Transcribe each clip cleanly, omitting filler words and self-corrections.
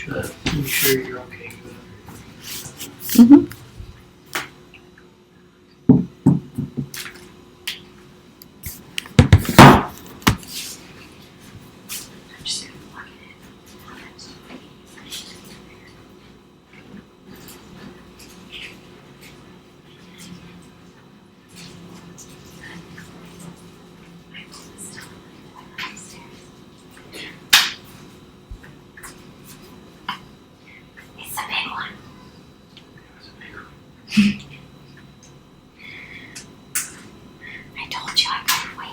Make sure you're okay with it. Mm-hmm. It's a big one. I told you I couldn't wait.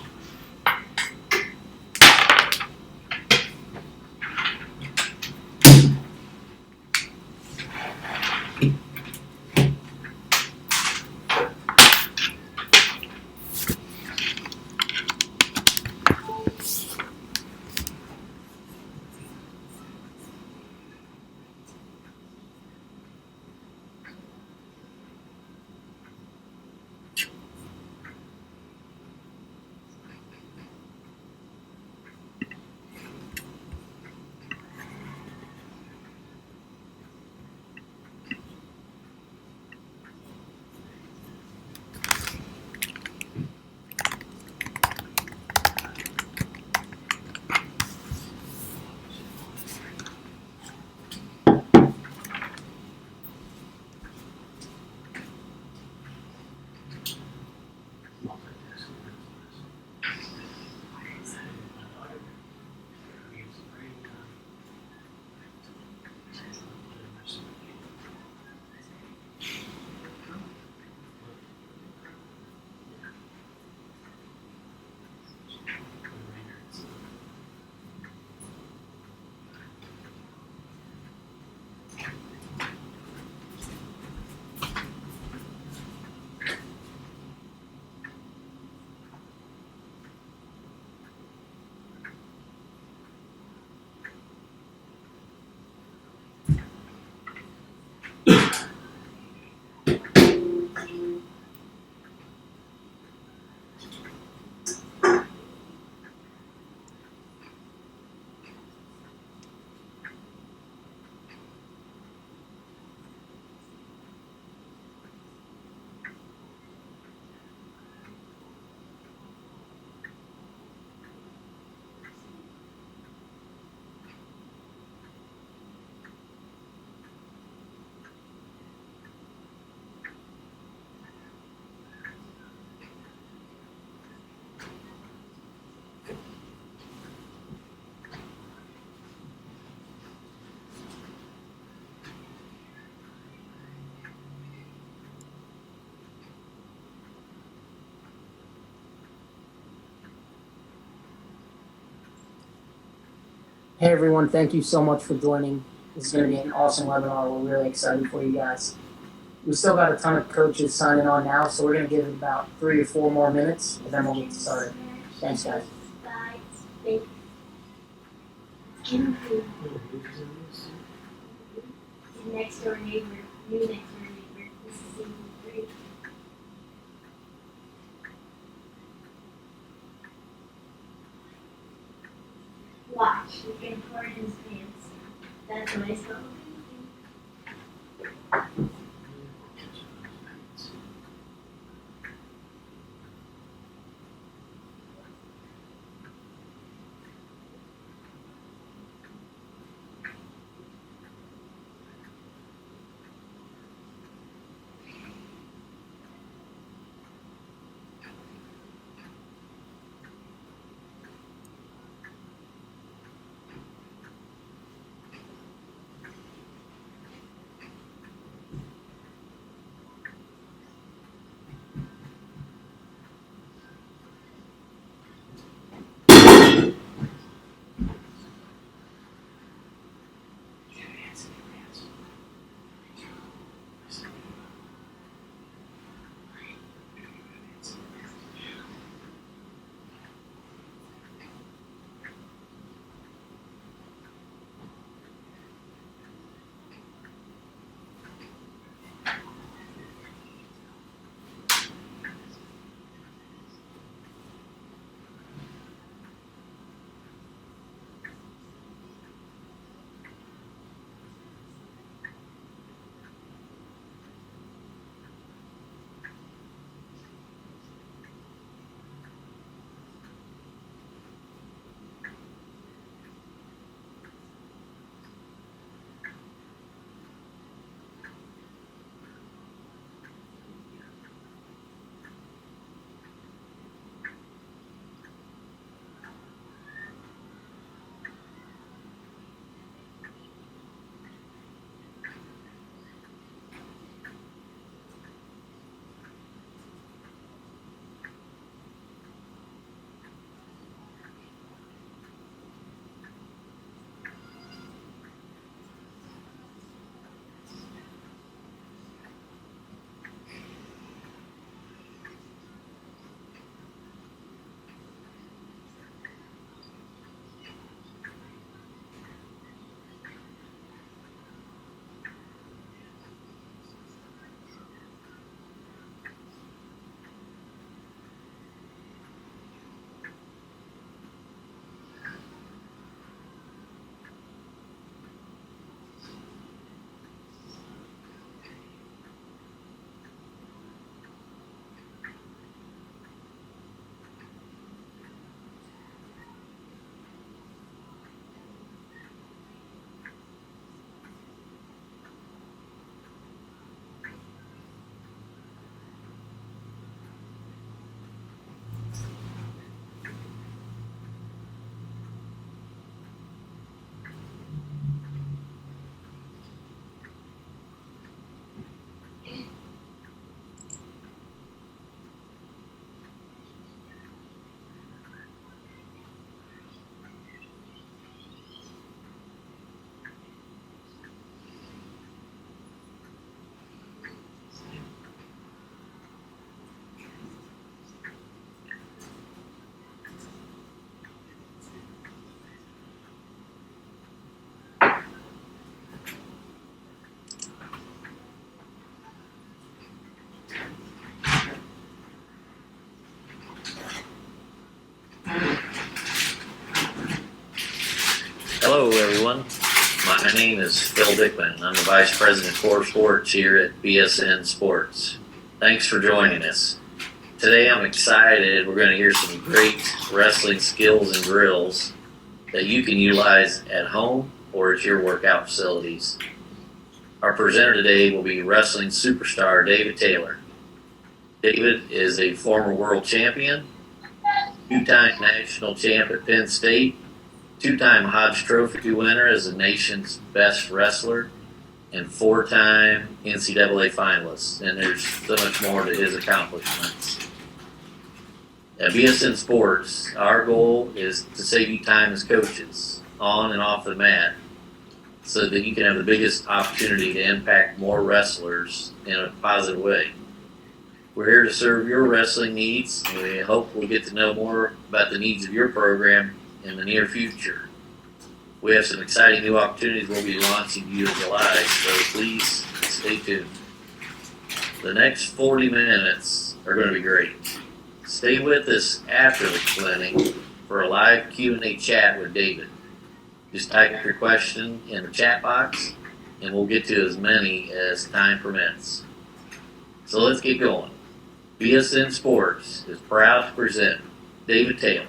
Hey everyone, thank you so much for joining. This is going to be an awesome webinar. We're really excited for you guys. We still got a ton of coaches signing on now, so we're going to give it about 3 or 4 more minutes, and then we'll get started. Thanks, guys. Kim food. Your next door neighbor, new next door neighbor, this is season 3. Watch, you can pour his pants. That's what I saw. Hello, everyone. My name is Phil Dickman. I'm the Vice President of Core Sports here at BSN Sports. Thanks for joining us. Today I'm excited. We're going to hear some great wrestling skills and drills that you can utilize at home or at your workout facilities. Our presenter today will be wrestling superstar David Taylor. David is a former world champion, two-time national champ at Penn State, two-time Hodge Trophy winner as the nation's best wrestler, and four-time NCAA finalist. And there's so much more to his accomplishments. At BSN Sports, our goal is to save you time as coaches, on and off the mat, so that you can have the biggest opportunity to impact more wrestlers in a positive way. We're here to serve your wrestling needs, and we hope we'll get to know more about the needs of your program in the near future. We have some exciting new opportunities we'll be launching in July, so please stay tuned. The next 40 minutes are going to be great. Stay with us after the clinic for a live Q&A chat with David. Just type your question in the chat box, and we'll get to as many as time permits. So let's get going. BSN Sports is proud to present David Taylor.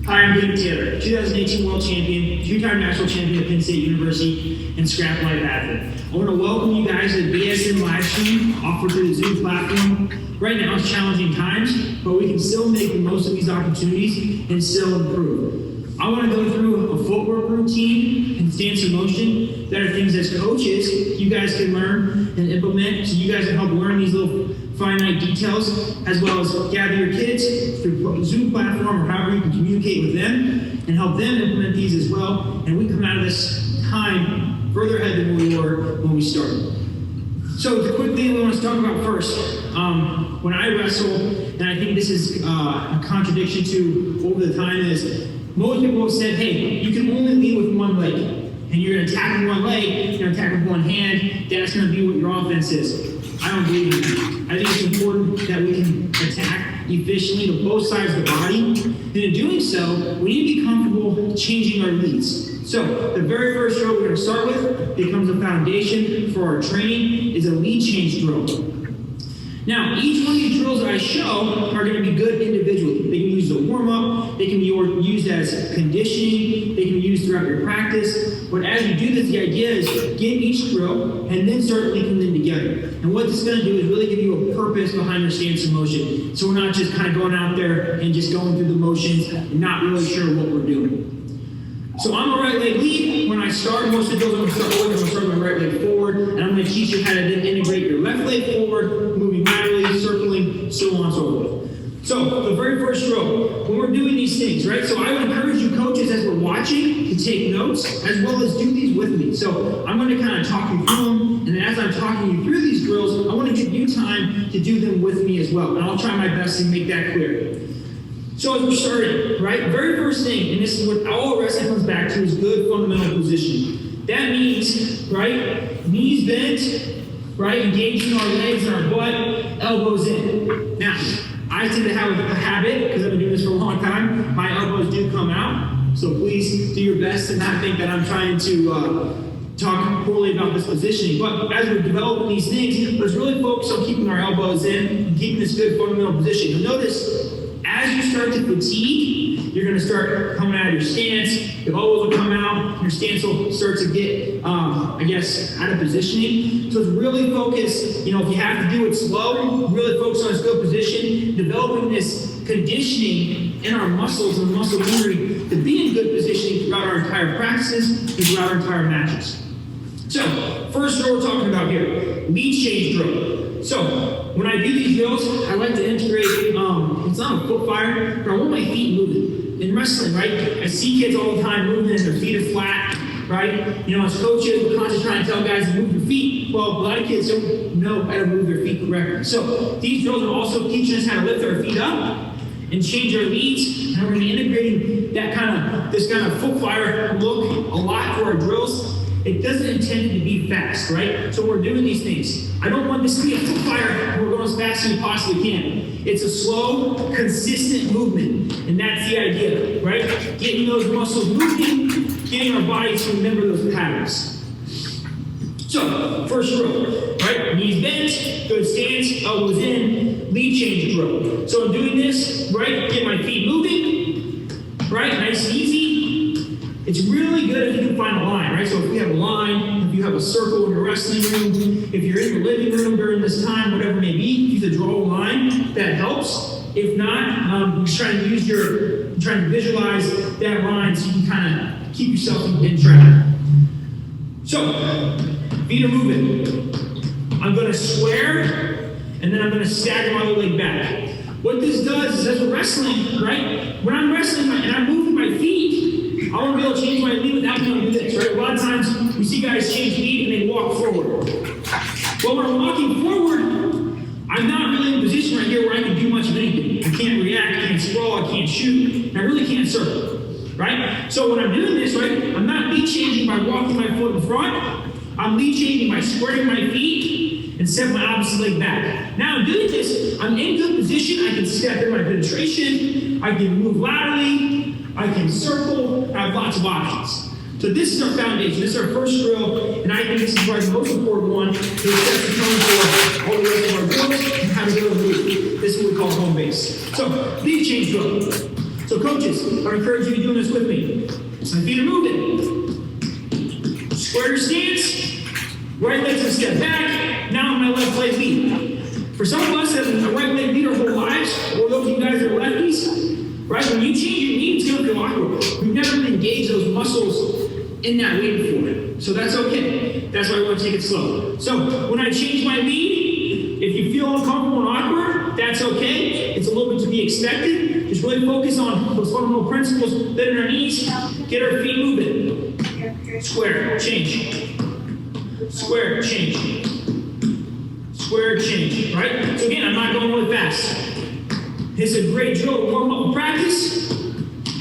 Hi, I'm David Taylor, 2018 World Champion, two-time National Champion at Penn State University, and Scrap Life athlete. I want to welcome you guys to the BSN live stream offered through the Zoom platform. Right now it's challenging times, but we can still make the most of these opportunities and still improve. I want to go through a footwork routine and stance in motion that are things as coaches you guys can learn and implement, so you guys can help learn these little finite details, as well as gather your kids through Zoom platform or however you can communicate with them and help them implement these as well. And we come out of this time further ahead than we were when we started. So the quick thing we want to talk about first, when I wrestle, and I think this is a contradiction to over the time, is most people have said, hey, you can only lead with one leg. And you're going to attack with one leg, you're going to attack with one hand, that's going to be what your offense is. I don't believe in that. I think it's important that we can attack efficiently to both sides of the body. And in doing so, we need to be comfortable changing our leads. So the very first drill we're going to start with becomes a foundation for our training is a lead change drill. Now, each one of these drills that I show are going to be good individually. They can be used as a warm-up, they can be used as conditioning, they can be used throughout your practice. But as you do this, the idea is get each drill and then start linking them together. And what this is going to do is really give you a purpose behind your stance in motion. So we're not just kind of going out there and just going through the motions and not really sure what we're doing. So I'm a right leg lead. When I start, most of the drills I'm going to start with, I'm going to start with my right leg forward, and I'm going to teach you how to then integrate your left leg forward, moving laterally, circling, so on and so forth. So the very first drill, when we're doing these things, right? So I would encourage you coaches as we're watching to take notes as well as do these with me. So I'm going to kind of talk you through them, and then as I'm talking you through these drills, I want to give you time to do them with me as well, and I'll try my best to make that clear. So as we're starting, right, very first thing, and this is what all wrestling comes back to, is good fundamental positioning. That means, right, knees bent, right, engaging our legs and our butt, elbows in. Now, I tend to have a habit, because I've been doing this for a long time, my elbows do come out, so please do your best to not think that I'm trying to talk poorly about this positioning. But as we're developing these things, let's really focus on keeping our elbows in and keeping this good fundamental position. You'll notice, as you start to fatigue, you're going to start coming out of your stance, your elbows will come out, your stance will start to get, out of positioning. So it's really focus, if you have to do it slow, really focus on this good position, developing this conditioning in our muscles and muscle memory to be in good positioning throughout our entire practices and throughout our entire matches. So, first drill we're talking about here, lead change drill. So, when I do these drills, I like to integrate, it's not a foot fire, but I want my feet moving. In wrestling, right, I see kids all the time moving and their feet are flat, right? You know, as coaches, we're constantly trying to tell guys to move your feet. Well, a lot of kids don't know how to move their feet correctly. So, these drills are also teaching us how to lift our feet up and change our leads, and we're going to be integrating this kind of foot fire look a lot for our drills. It doesn't intend to be fast, right? So we're doing these things. I don't want this to be a foot fire. We're going as fast as we possibly can. It's a slow, consistent movement, and that's the idea, right? Getting those muscles moving, getting our bodies to remember those patterns. So, first drill, right? Knees bent, good stance, elbows in, lead change drill. So I'm doing this, right? Get my feet moving, right? Nice and easy. It's really good if you can find a line, right? So if you have a line, if you have a circle in your wrestling room, if you're in your living room during this time, whatever it may be, you can draw a line, that helps. If not, you're trying to visualize that line so you can kind of keep yourself in track. So, feet are moving. I'm going to square, and then I'm going to stagger my other leg back. What this does is, as we're wrestling, right? When I'm wrestling and I'm moving my feet, I want to be able to change my lead without having to do this, right? A lot of times, we see guys change lead and they walk forward. Well, when I'm walking forward, I'm not really in a position right here where I can do much of anything. I can't react, I can't scroll, I can't shoot, and I really can't circle, right? So when I'm doing this, right, I'm not lead changing by walking my foot in front. I'm lead changing by squaring my feet and step my opposite leg back. Now I'm doing this, I'm in good position. I can step in my penetration, I can move laterally, I can circle, I have lots of options. So this is our foundation, this is our first drill, and I think this is probably the most important one. It sets the tone for all the rest of our drills and how to go and move. This is what we call home base. So, lead change drill. So coaches, I encourage you to be doing this with me. My feet are moving. Square your stance, right leg's gonna step back, now my left leg lead. For some of us that have a right leg lead our whole lives, or those of you guys that are lefties, right, when you change your knee, it's gonna feel awkward. We've never really engaged those muscles in that lead before. So that's okay. That's why I want to take it slow. So when I change my lead, if you feel uncomfortable and awkward, that's okay. It's a little bit to be expected. Just really focus on those fundamental principles, bend our knees, get our feet moving. Square, change. Square, change. Square, change, right? So again, I'm not going really fast. It's a great drill to warm up and practice.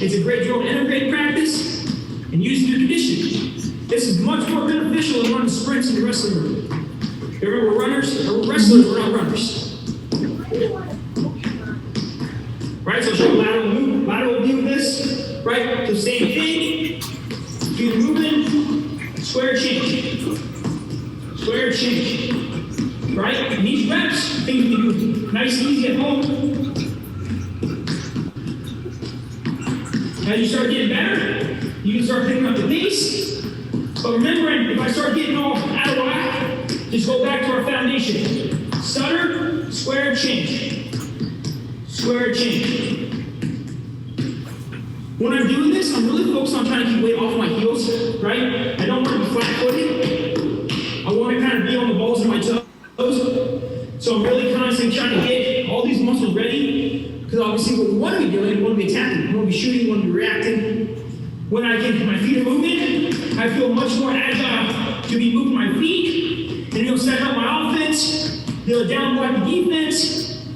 It's a great drill to integrate practice and use your conditioning. This is much more beneficial than running sprints in the wrestling room. Remember, we're runners, or we're wrestlers, we're not runners. Right, so show lateral view of this, right? So same thing, feet moving, square change. Square change. Right? And these reps, things you do nice and easy at home. As you start getting better, you can start picking up the pace. But remembering, if I start getting all out of whack, just go back to our foundation. Stutter, square, change. Square, change. When I'm doing this, I'm really focused on trying to keep weight off my heels, right? I don't want to be flat-footed. I want to kind of be on the balls of my toes. So I'm really constantly trying to get all these muscles ready, because obviously what we want to be doing, we want to be attacking, we want to be shooting, we want to be reacting. When I get my feet are moving, I feel much more agile to be moving my feet, and set up my offense, down block the defense,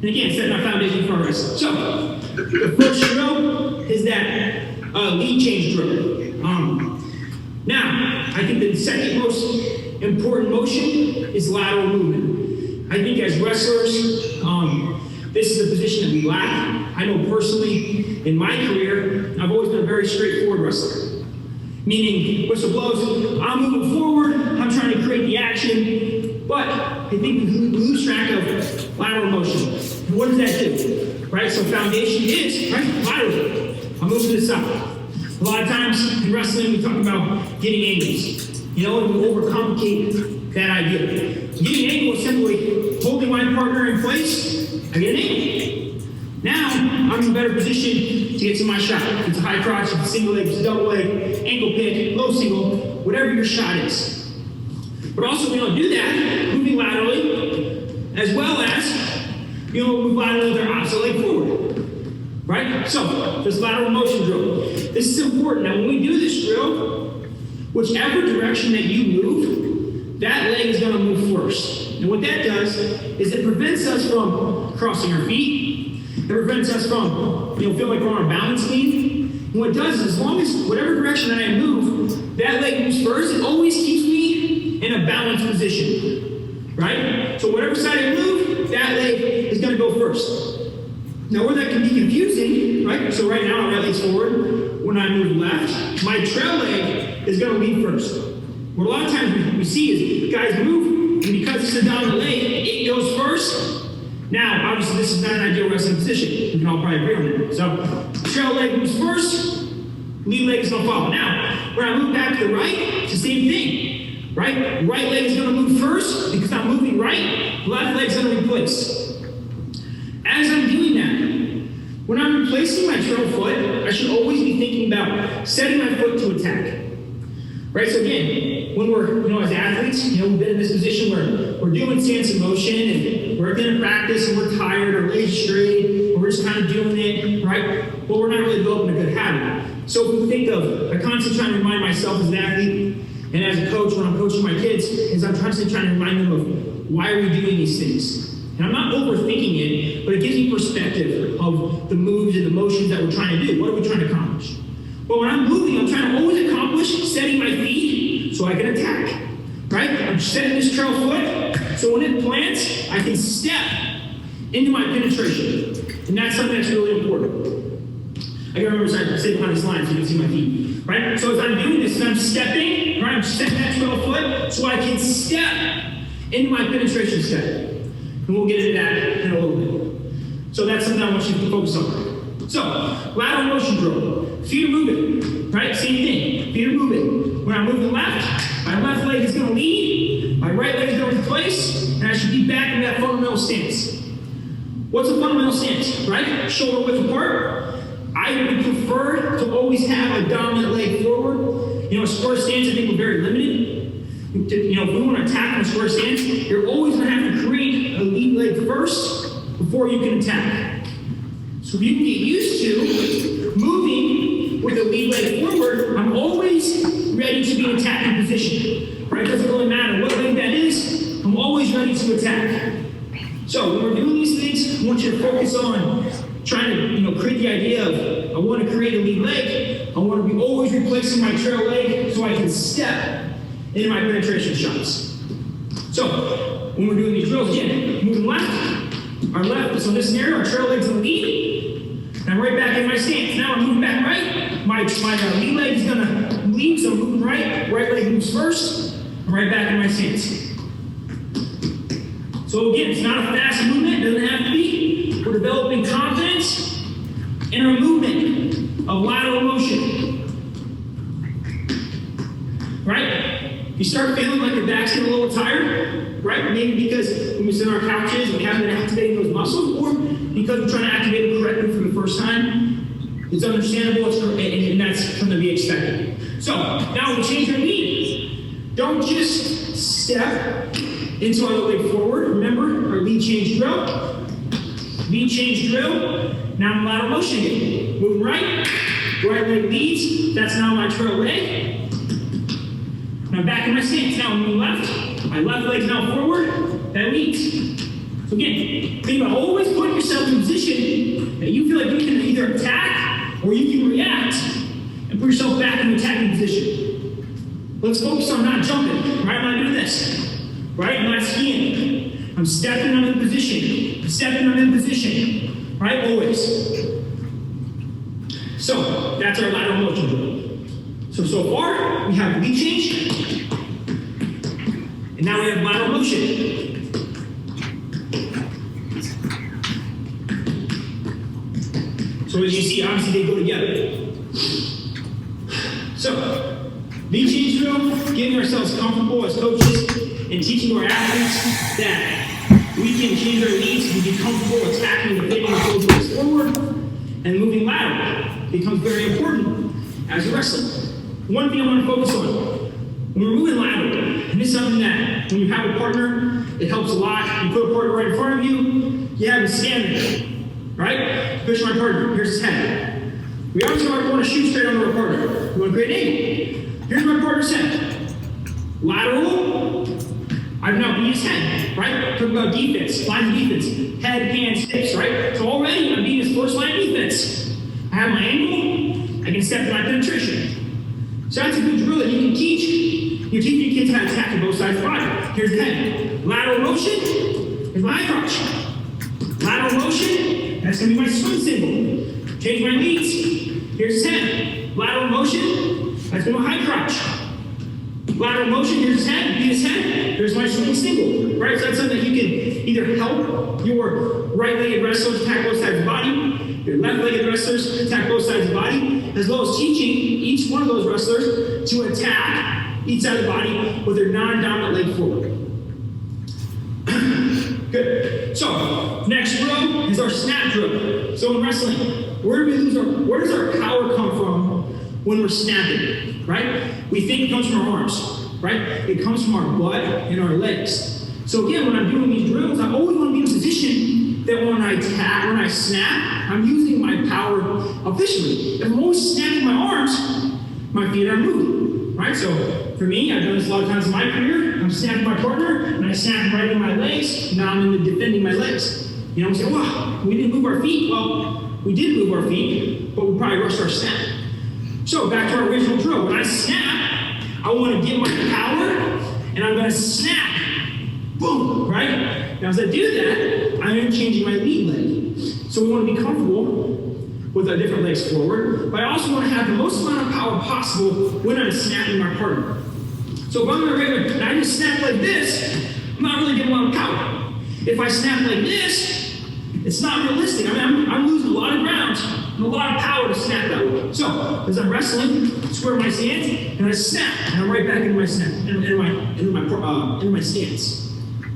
and again, set my foundation for us. So, the first drill is that lead change drill. Now, I think the second most important motion is lateral movement. I think as wrestlers, this is a position that we lack. I know personally, in my career, I've always been a very straightforward wrestler. Meaning, whistle blows, I'm moving forward, I'm trying to create the action, but I think we lose track of lateral motion. And what does that do? Right, so foundation is, right, lateral. I'm moving to the side. A lot of times in wrestling, we talk about getting angles. And we overcomplicate that idea. Getting an angle is simply holding my partner in place, I get an angle. Now, I'm in a better position to get to my shot. If it's a high crotch, if it's a single leg, if it's a double leg, ankle pick, low single, whatever your shot is. But also we don't do that, moving laterally, as well as, move laterally with our opposite leg forward. Right? So, this lateral motion drill. This is important. Now, when we do this drill, whichever direction that you move, that leg is going to move first. And what that does is it prevents us from crossing our feet. It prevents us from, feel like we're on a balance beam. And what it does is, as long as whatever direction that I move, that leg moves first, it always keeps me in a balanced position. Right? So whatever side I move, that leg is going to go first. Now, where that can be confusing, right? So right now, my right leg's forward. When I move left, my trail leg is going to lead first. What a lot of times we see is guys move, and because it's a dominant leg, it goes first. Now, obviously, this is not an ideal wrestling position. We can all probably agree on that. So, trail leg moves first, lead leg is going to follow. Now, when I move back to the right, it's the same thing, right? Right leg is going to move first because I'm moving right. Left leg's going to replace. As I'm doing that, when I'm replacing my trail foot, I should always be thinking about setting my foot to attack. Right? So again, when we're, as athletes, we've been in this position where we're doing stance in motion and we're going to practice and we're tired or legs straight or we're just kind of doing it, right? Well, we're not really building a good habit. So if we think of, I constantly trying to remind myself as an athlete and as a coach when I'm coaching my kids, is I'm constantly trying to remind them of why are we doing these things? And I'm not overthinking it, but it gives me perspective of the moves and the motions that we're trying to do. What are we trying to accomplish? Well, when I'm moving, I'm trying to always accomplish setting my feet so I can attack. Right? I'm setting this trail foot, so when it plants, I can step into my penetration. And that's something that's really important. I can remember sitting behind this line so you can see my feet. Right? So as I'm doing this, I'm stepping, right? I'm setting that trail foot so I can step into my penetration step. And we'll get into that in a little bit. So that's something I want you to focus on. So, lateral motion drill. Feet are moving, right? Same thing. Feet are moving. When I'm moving left, my left leg is going to lead, my right leg is going to replace, and I should be back in that fundamental stance. What's a fundamental stance, right? Shoulder width apart. I would prefer to always have a dominant leg forward. A square stance, I think, we're very limited. If we want to attack in a square stance, you're always going to have to create a lead leg first before you can attack. So if you can get used to moving with a lead leg forward, I'm always ready to be in attacking position. Right? It doesn't really matter what leg that is, I'm always ready to attack. So when we're doing these things, I want you to focus on trying to create the idea of I want to create a lead leg, I want to be always replacing my trail leg so I can step in my penetration shots. So, when we're doing these drills, again, moving left, our left, so in this scenario, our trail leg's in the lead, and I'm right back in my stance. Now I'm moving back right, my lead leg is gonna lead, so I'm moving right leg moves first, I'm right back in my stance. So again, it's not a fast movement, it doesn't have to be. We're developing confidence in our movement of lateral motion. Right? You start feeling like your back's getting a little tired, right? Maybe because when we sit on our couches and we haven't been activating those muscles, or because we're trying to activate them correctly for the first time. It's understandable, and that's going to be expected. So, now when we change our lead, don't just step into our leg forward. Remember, our lead change drill. Lead change drill. Now I'm lateral motion again. Moving right leg leads. That's now my trail leg. Now back in my stance. Now I'm moving left. My left leg's now forward. That leads. So again, think about always putting yourself in a position that you feel like you can either attack or you can react and put yourself back in the attacking position. Let's focus on not jumping. Right? I'm not doing this. Right? I'm not skiing. I'm stepping on in position. I'm stepping on in position. Right? Always. So that's our lateral motion drill. So far, we have lead change, and now we have lateral motion. So as you see, obviously they go together. So, lead change drill, getting ourselves comfortable as coaches and teaching our athletes that we can change our leads, we get comfortable attacking the pitting and goes forward, and moving lateral becomes very important as a wrestler. One thing I want to focus on, when we're moving lateral, and this is something that when you have a partner, it helps a lot. You put a partner right in front of you, you have him stand there, right? Push my partner, here's his head. We obviously want to shoot straight onto our partner. We want to create an angle. Here's my partner's head. Lateral, I've now beat his head, right? Talking about defense, line of defense, head, hands, hips, right? So already I'm beating his first line of defense. I have my angle, I can step to my penetration. So that's a good drill that you can teach. You're teaching your kids how to attack to both sides of the body. Here's the head. Lateral motion, here's my crotch. Lateral motion, that's gonna be my swing symbol. Change my leads. Here's his head. Lateral motion, that's gonna be my high crotch. Lateral motion, here's his head, beat his head, here's my swing single, right? So that's something that you can either help your right-legged wrestlers attack both sides of the body, your left-legged wrestlers attack both sides of the body, as well as teaching each one of those wrestlers to attack each side of the body with their non-dominant leg forward. Good. So, next drill is our snap drill. So in wrestling, where does our power come from when we're snapping, right? We think it comes from our arms, right? It comes from our butt and our legs. So again, when I'm doing these drills, I always want to be in a position that when I attack, when I snap, I'm using my power efficiently. If I'm always snapping my arms, my feet are moving, right? So for me, I've done this a lot of times in my career. I'm snapping my partner, and I snap right in my legs. Now I'm in the defending my legs. You know, we say, wow, we didn't move our feet. Well, we did move our feet, but we probably rushed our snap. So back to our original drill. When I snap, I want to get my power, and I'm going to snap. Boom, right? Now as I do that, I'm changing my lead leg. So we want to be comfortable with our different legs forward, but I also want to have the most amount of power possible when I'm snapping my partner. So if I'm in a regular, and I just snap like this, I'm not really getting a lot of power. If I snap like this, it's not realistic. I mean, I'm losing a lot of ground and a lot of power to snap that way. So as I'm wrestling, square my stance, and I snap, and I'm right back into my snap, into my stance.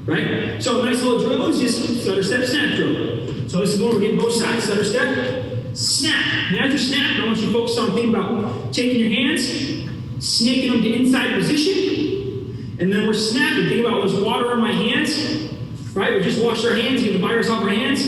Right? So a nice little drill is just stutter step, snap drill. So this is when we're getting both sides, stutter step, snap. And as you snap, I want you to focus on thinking about taking your hands, snaking them to inside position, and then we're snapping. Think about there's water on my hands, right? We just washed our hands, get the virus off our hands.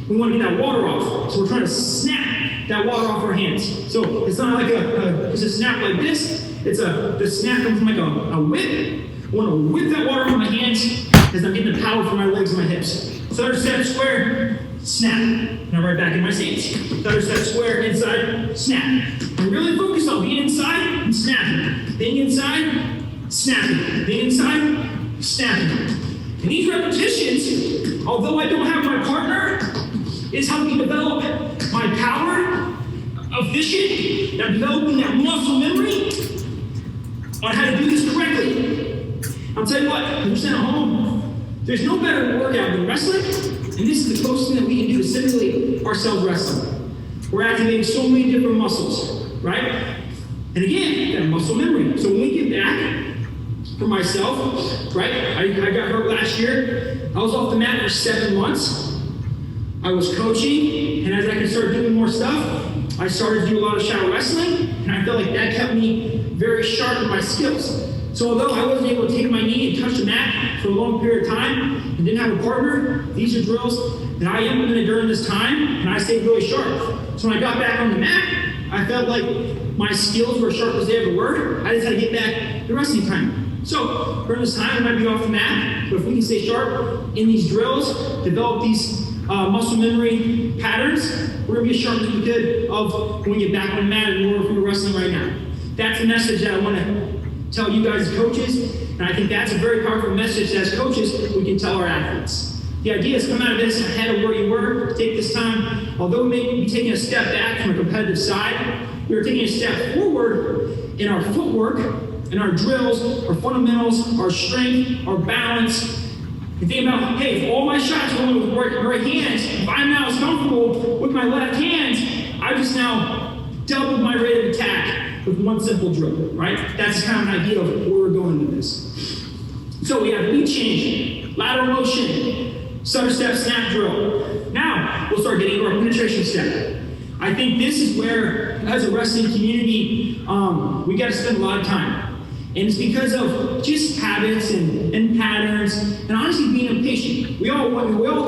We want to get that water off. So we're trying to snap that water off our hands. So it's not like it's a snap like this. The snap comes from like a whip. I want to whip that water on my hands as I'm getting the power from my legs and my hips. Stutter step, square, snap. Now right back in my stance. Stutter step, square, inside, snap. I'm really focused on being inside and snapping. Being inside, snapping. Being inside, snapping. And these repetitions, although I don't have my partner, is helping develop my power, efficient, and I'm developing that muscle memory on how to do this correctly. I'll tell you what, when you're sitting at home, there's no better workout than wrestling, and this is the closest thing that we can do to simulate ourselves wrestling. We're activating so many different muscles, right? And again, that muscle memory. So when we get back, for myself, right, I got hurt last year. I was off the mat for 7 months. I was coaching, and as I could start doing more stuff, I started to do a lot of shadow wrestling, and I felt like that kept me very sharp in my skills. So although I wasn't able to take my knee and touch the mat for a long period of time and didn't have a partner, these are drills that I implemented during this time, and I stayed really sharp. So when I got back on the mat, I felt like my skills were as sharp as they ever were. I just had to get back to wrestling time. So during this time, we might be off the mat, but if we can stay sharp in these drills, develop these muscle memory patterns, we're going to be as sharp as we could of when we get back on the mat and more from the wrestling right now. That's the message that I want to tell you guys as coaches, and I think that's a very powerful message that as coaches we can tell our athletes. The idea is come out of this ahead of where you were, take this time, although we may be taking a step back from a competitive side, we're taking a step forward in our footwork, in our drills, our fundamentals, our strength, our balance. You think about, hey, if all my shots are going with right hands, if I'm now as comfortable with my left hand, I just now doubled my rate of attack with one simple drill, right? That's kind of an idea of where we're going with this. So we have lead change, lateral motion, stutter step, snap drill. Now we'll start getting into our penetration step. I think this is where, as a wrestling community, we got to spend a lot of time. And it's because of just habits and patterns, and honestly being impatient. We all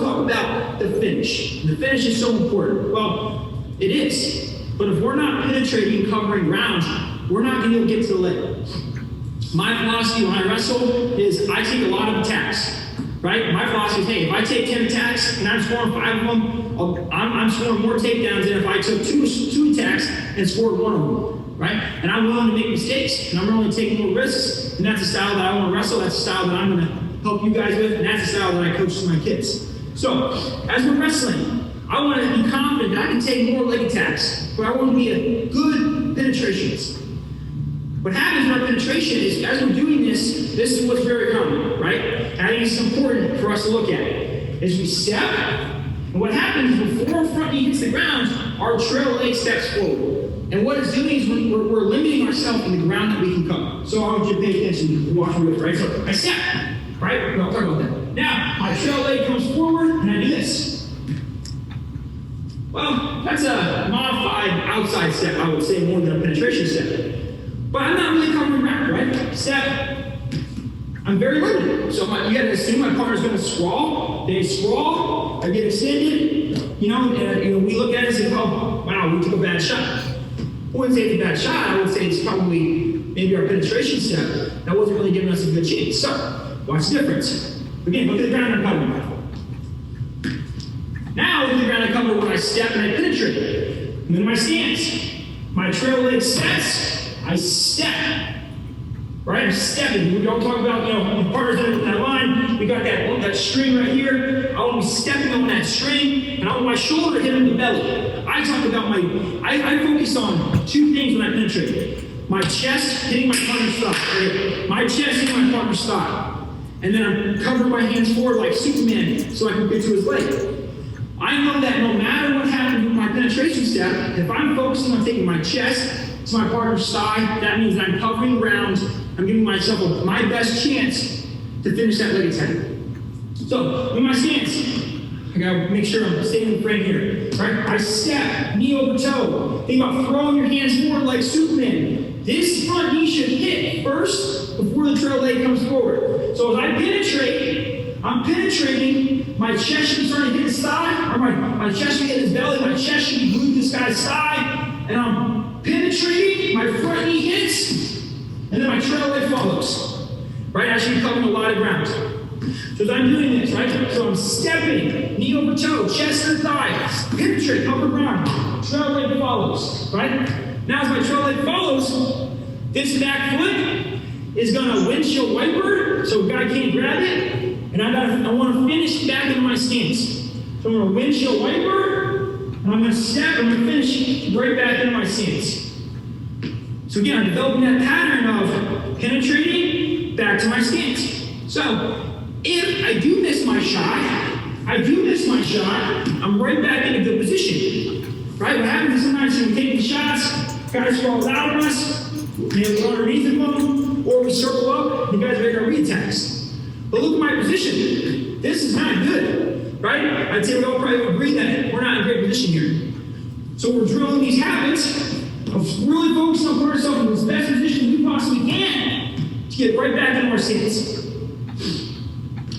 talk about the finish. The finish is so important. Well, it is. But if we're not penetrating and covering ground, we're not going to get to the leg. My philosophy when I wrestle is I take a lot of attacks. Right? My philosophy is, hey, if I take 10 attacks and I'm scoring 5 of them, I'm scoring more takedowns than if I took two attacks and scored 1 of them. Right? And I'm willing to make mistakes, and I'm willing to take more risks, and that's the style that I want to wrestle, that's the style that I'm going to help you guys with, and that's the style that I coach to my kids. So, as we're wrestling, I want to be confident that I can take more leg attacks, but I want to be a good penetrationist. What happens in our penetration is, as we're doing this is what's very common, right? And I think it's important for us to look at it. As we step, and what happens before our front knee hits the ground, our trail leg steps forward. And what it's doing is we're limiting ourselves in the ground that we can cover. So I want you to pay attention to watch me with, right? So I step, right? We'll talk about that. Now, my trail leg comes forward, and I do this. Well, that's a modified outside step, I would say, more than a penetration step. But I'm not really covering ground, right? Step, I'm very limited. So you gotta assume my partner's gonna sprawl. They sprawl, I get extended, and we look at it and say, oh, wow, we took a bad shot. I wouldn't say it's a bad shot, I would say it's probably maybe our penetration step that wasn't really giving us a good chance. So, watch the difference. Again, look at the ground I'm covering. Now, look at the ground I cover when I step and I penetrate. I'm in my stance. My trail leg sets. I step, right? I'm stepping. We don't talk about, the partners in that line. We got that string right here. I want to be stepping on that string, and I want my shoulder hitting the belly. I talk about I focus on 2 things when I penetrate. My chest hitting my partner's thigh. My chest hitting my partner's thigh. And then I'm covering my hands forward like Superman so I can get to his leg. I know that no matter what happens with my penetration step, if I'm focusing on taking my chest to my partner's thigh, that means I'm covering ground. I'm giving myself my best chance to finish that leg attack. So, in my stance, I gotta make sure I'm staying in the frame here. Right? I step, knee over toe. Think about throwing your hands forward like Superman. This front knee should hit first before the trail leg comes forward. So as I penetrate, I'm penetrating, my chest should be starting to hit his thigh, or my chest should hit his belly, my chest should be glued to this guy's thigh, and I'm penetrating, my front knee hits, and then my trail leg follows. Right? I should be covering a lot of ground. So as I'm doing this, right? So I'm stepping, knee over toe, chest and thighs, penetrate, upper ground, trail leg follows, right? Now as my trail leg follows, this back foot is gonna windshield wiper, so a guy can't grab it, and I wanna finish back into my stance. So I'm gonna windshield wiper, and I'm gonna step, and I'm gonna finish right back into my stance. So again, I'm developing that pattern of penetrating back to my stance. So if I do miss my shot, I'm right back in a good position. Right? What happens is sometimes when we take these shots, guys fall out of us, maybe go underneath of them, or we circle up, and the guys make our reattacks. But look at my position. This is not good. Right? I'd say we all probably would agree that we're not in a great position here. So we're drilling these habits of really focusing on putting ourselves in the best position we possibly can to get right back into our stance.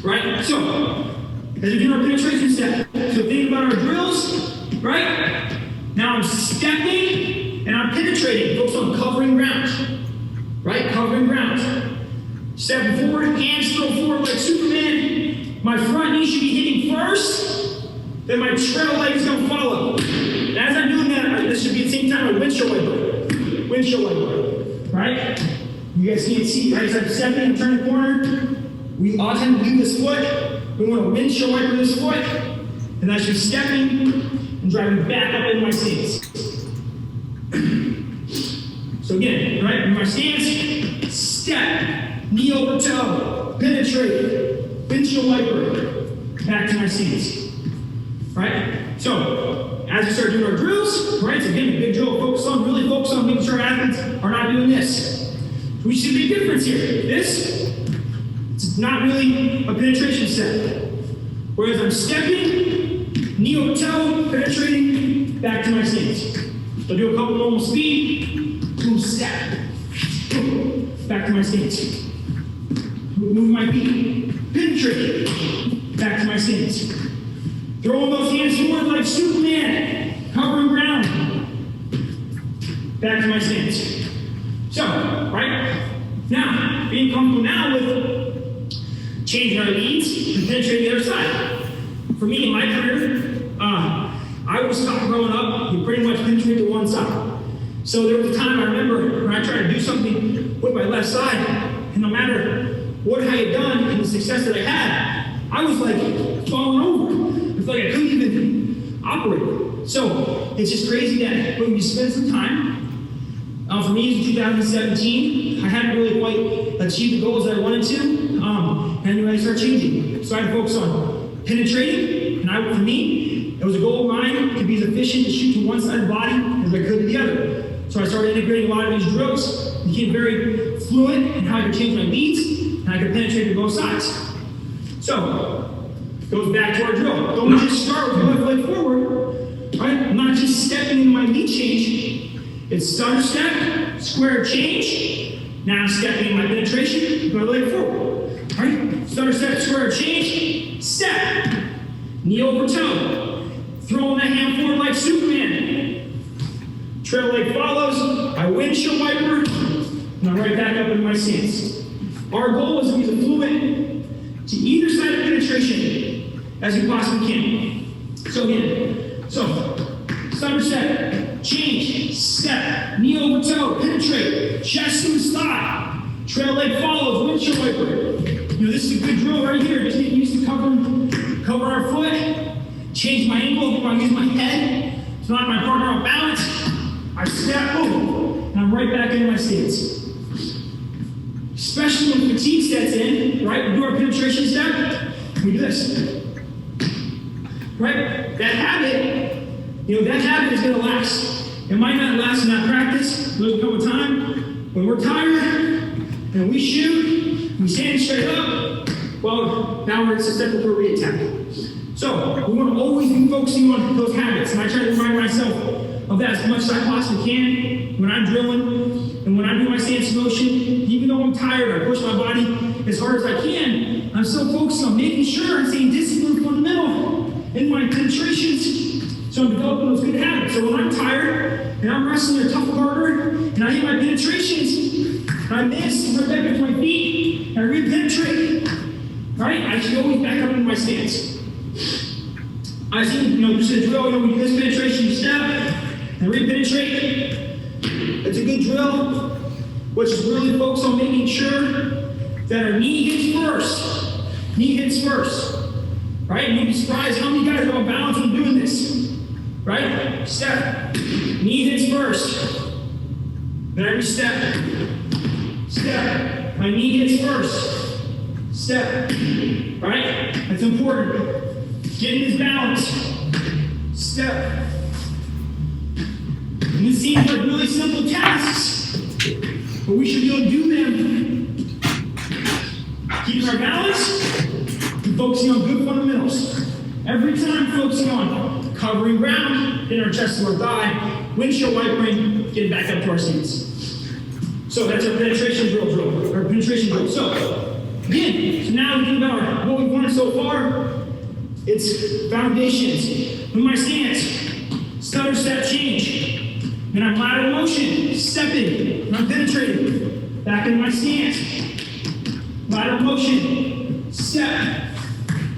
Right? So, as we do our penetration step, so think about our drills, right? Now I'm stepping and I'm penetrating, focus on covering ground. Right? Covering ground. Step forward, hands throw forward like Superman. My front knee should be hitting first, then my trail leg is going to follow. And as I'm doing that, this should be at the same time a windshield wiper. Windshield wiper. Right? You guys can't see, right? So I'm stepping and turning the corner. We often leave this foot. We want to windshield wiper this foot. And I should be stepping and driving back up in my stance. So again, right, in my stance, step, knee over toe, penetrate, windshield wiper, back to my stance. Right? So, as we start doing our drills, right, so again, a big drill, really focus on making sure our athletes are not doing this. So we see a big difference here. This, it's not really a penetration step. Whereas I'm stepping, knee over toe, penetrating, back to my stance. So I'll do a couple normal speed, boom, step, boom, back to my stance. Move my feet, penetrate, back to my stance. Throwing those hands forward like Superman, covering ground, back to my stance. So, right? Now, being comfortable now with changing our leads and penetrating the other side. For me, in my career, I was taught growing up, you pretty much penetrate to one side. So there was a time I remember when I tried to do something with my left side, and no matter what I had done and the success that I had, I was like falling over. It's like I couldn't even operate. So it's just crazy that when you spend some time, for me in 2017, I hadn't really quite achieved the goals that I wanted to, and I started changing. So I had to focus on penetrating, and for me, it was a goal of mine to be as efficient to shoot to one side of the body as I could to the other. So I started integrating a lot of these drills, became very fluent in how I could change my beats, and I could penetrate to both sides. So, goes back to our drill. Don't just start with your left leg forward, right? I'm not just stepping in my lead change. It's stutter step, square change. Now I'm stepping in my penetration, my leg forward, right? Stutter step, square change, step, knee over toe, throwing that hand forward like Superman. Trail leg follows, I windshield wiper, and I'm right back up in my stance. Our goal is to be as fluent to either side of penetration as we possibly can. So again, stutter step, change, step, knee over toe, penetrate, chest to the thigh, trail leg follows, windshield wiper. This is a good drill right here. Just get used to cover our foot, change my angle, if I use my head, to knock my partner off balance. I step, boom, and I'm right back into my stance. Especially when fatigue sets in, right? We do our penetration step, we do this. Right? That habit is gonna last. It might not last in that practice. There's come a time when we're tired and we shoot, we stand straight up. Well, now we're susceptible to a re-attack. So we want to always be focusing on those habits, and I try to remind myself of that as much as I possibly can when I'm drilling and when I do my stance motion. Even though I'm tired, I push my body as hard as I can. I'm still focused on making sure I'm staying disciplined fundamental in my penetrations. So I'm developing those good habits. So when I'm tired and I'm wrestling a tough partner and I hit my penetrations, and I miss, and right back up to my feet, and I re-penetrate, right? I should always back up in my stance. I see, just a drill, we do this penetration step and re-penetrate. It's a good drill, which is really focused on making sure that our knee hits first. Knee hits first, right? You'd be surprised how many guys are on balance when doing this. Right? Step. Knee hits first. Then I step. Step. My knee hits first. Step. Right? That's important. Getting this balance. Step. And this seems like really simple tasks, but we should be able to do them. Keeping our balance and focusing on good fundamentals. Every time focusing on covering ground, in our chest to our thigh, windshield wipering, getting back up to our stance. So that's our penetration drill. So again, now we think about what we've learned so far. It's foundations. With my stance, stutter step change. Then I'm lateral motion, stepping, and I'm penetrating. Back into my stance. Lateral motion, step,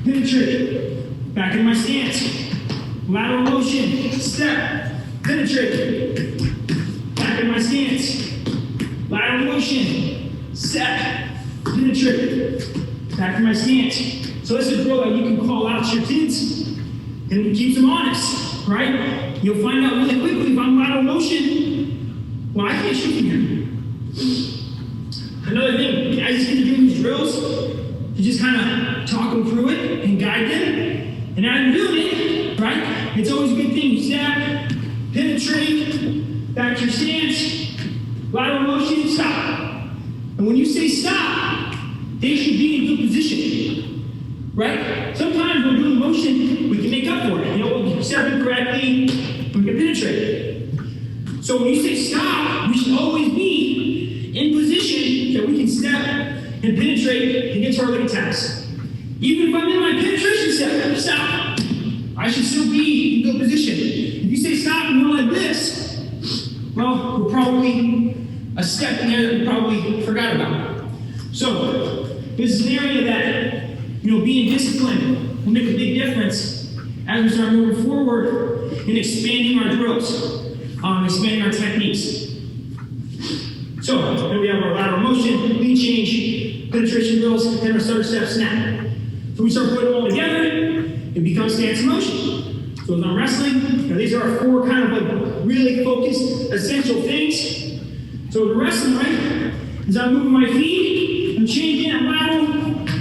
penetrate. Back in my stance. Lateral motion, step, penetrate. Back in my stance. Lateral motion, step, penetrate. Back in my stance. So this is a drill that you can call out to your kids, and it keeps them honest, right? You'll find out really quickly if I'm lateral motion, well, I can't shoot from here. Another thing, as you do these drills, you just kind of talk them through it and guide them. And as you're doing it, right, it's always a good thing. You step, penetrate, back to your stance, lateral motion, stop. And when you say stop, they should be in good position, right? Sometimes when we're doing motion, we can make up for it. We'll step in correctly, we can penetrate. So when you say stop, we should always be in position position that we can step and penetrate and get to our leg attacks. Even if I'm in my penetration step, stop. I should still be in good position. If you say stop and go like this, well, we're probably a step in there that we probably forgot about. So, this is an area that, being disciplined will make a big difference as we start moving forward and expanding our drills, expanding our techniques. So, here we have our lateral motion, lead change, penetration drills, and our stutter step snap. So we start putting it all together, it becomes stance motion. So as I'm wrestling, these are our 4 kind of like really focused, essential things. So the wrestling, right, as I'm moving my feet, I'm changing, I'm lateral,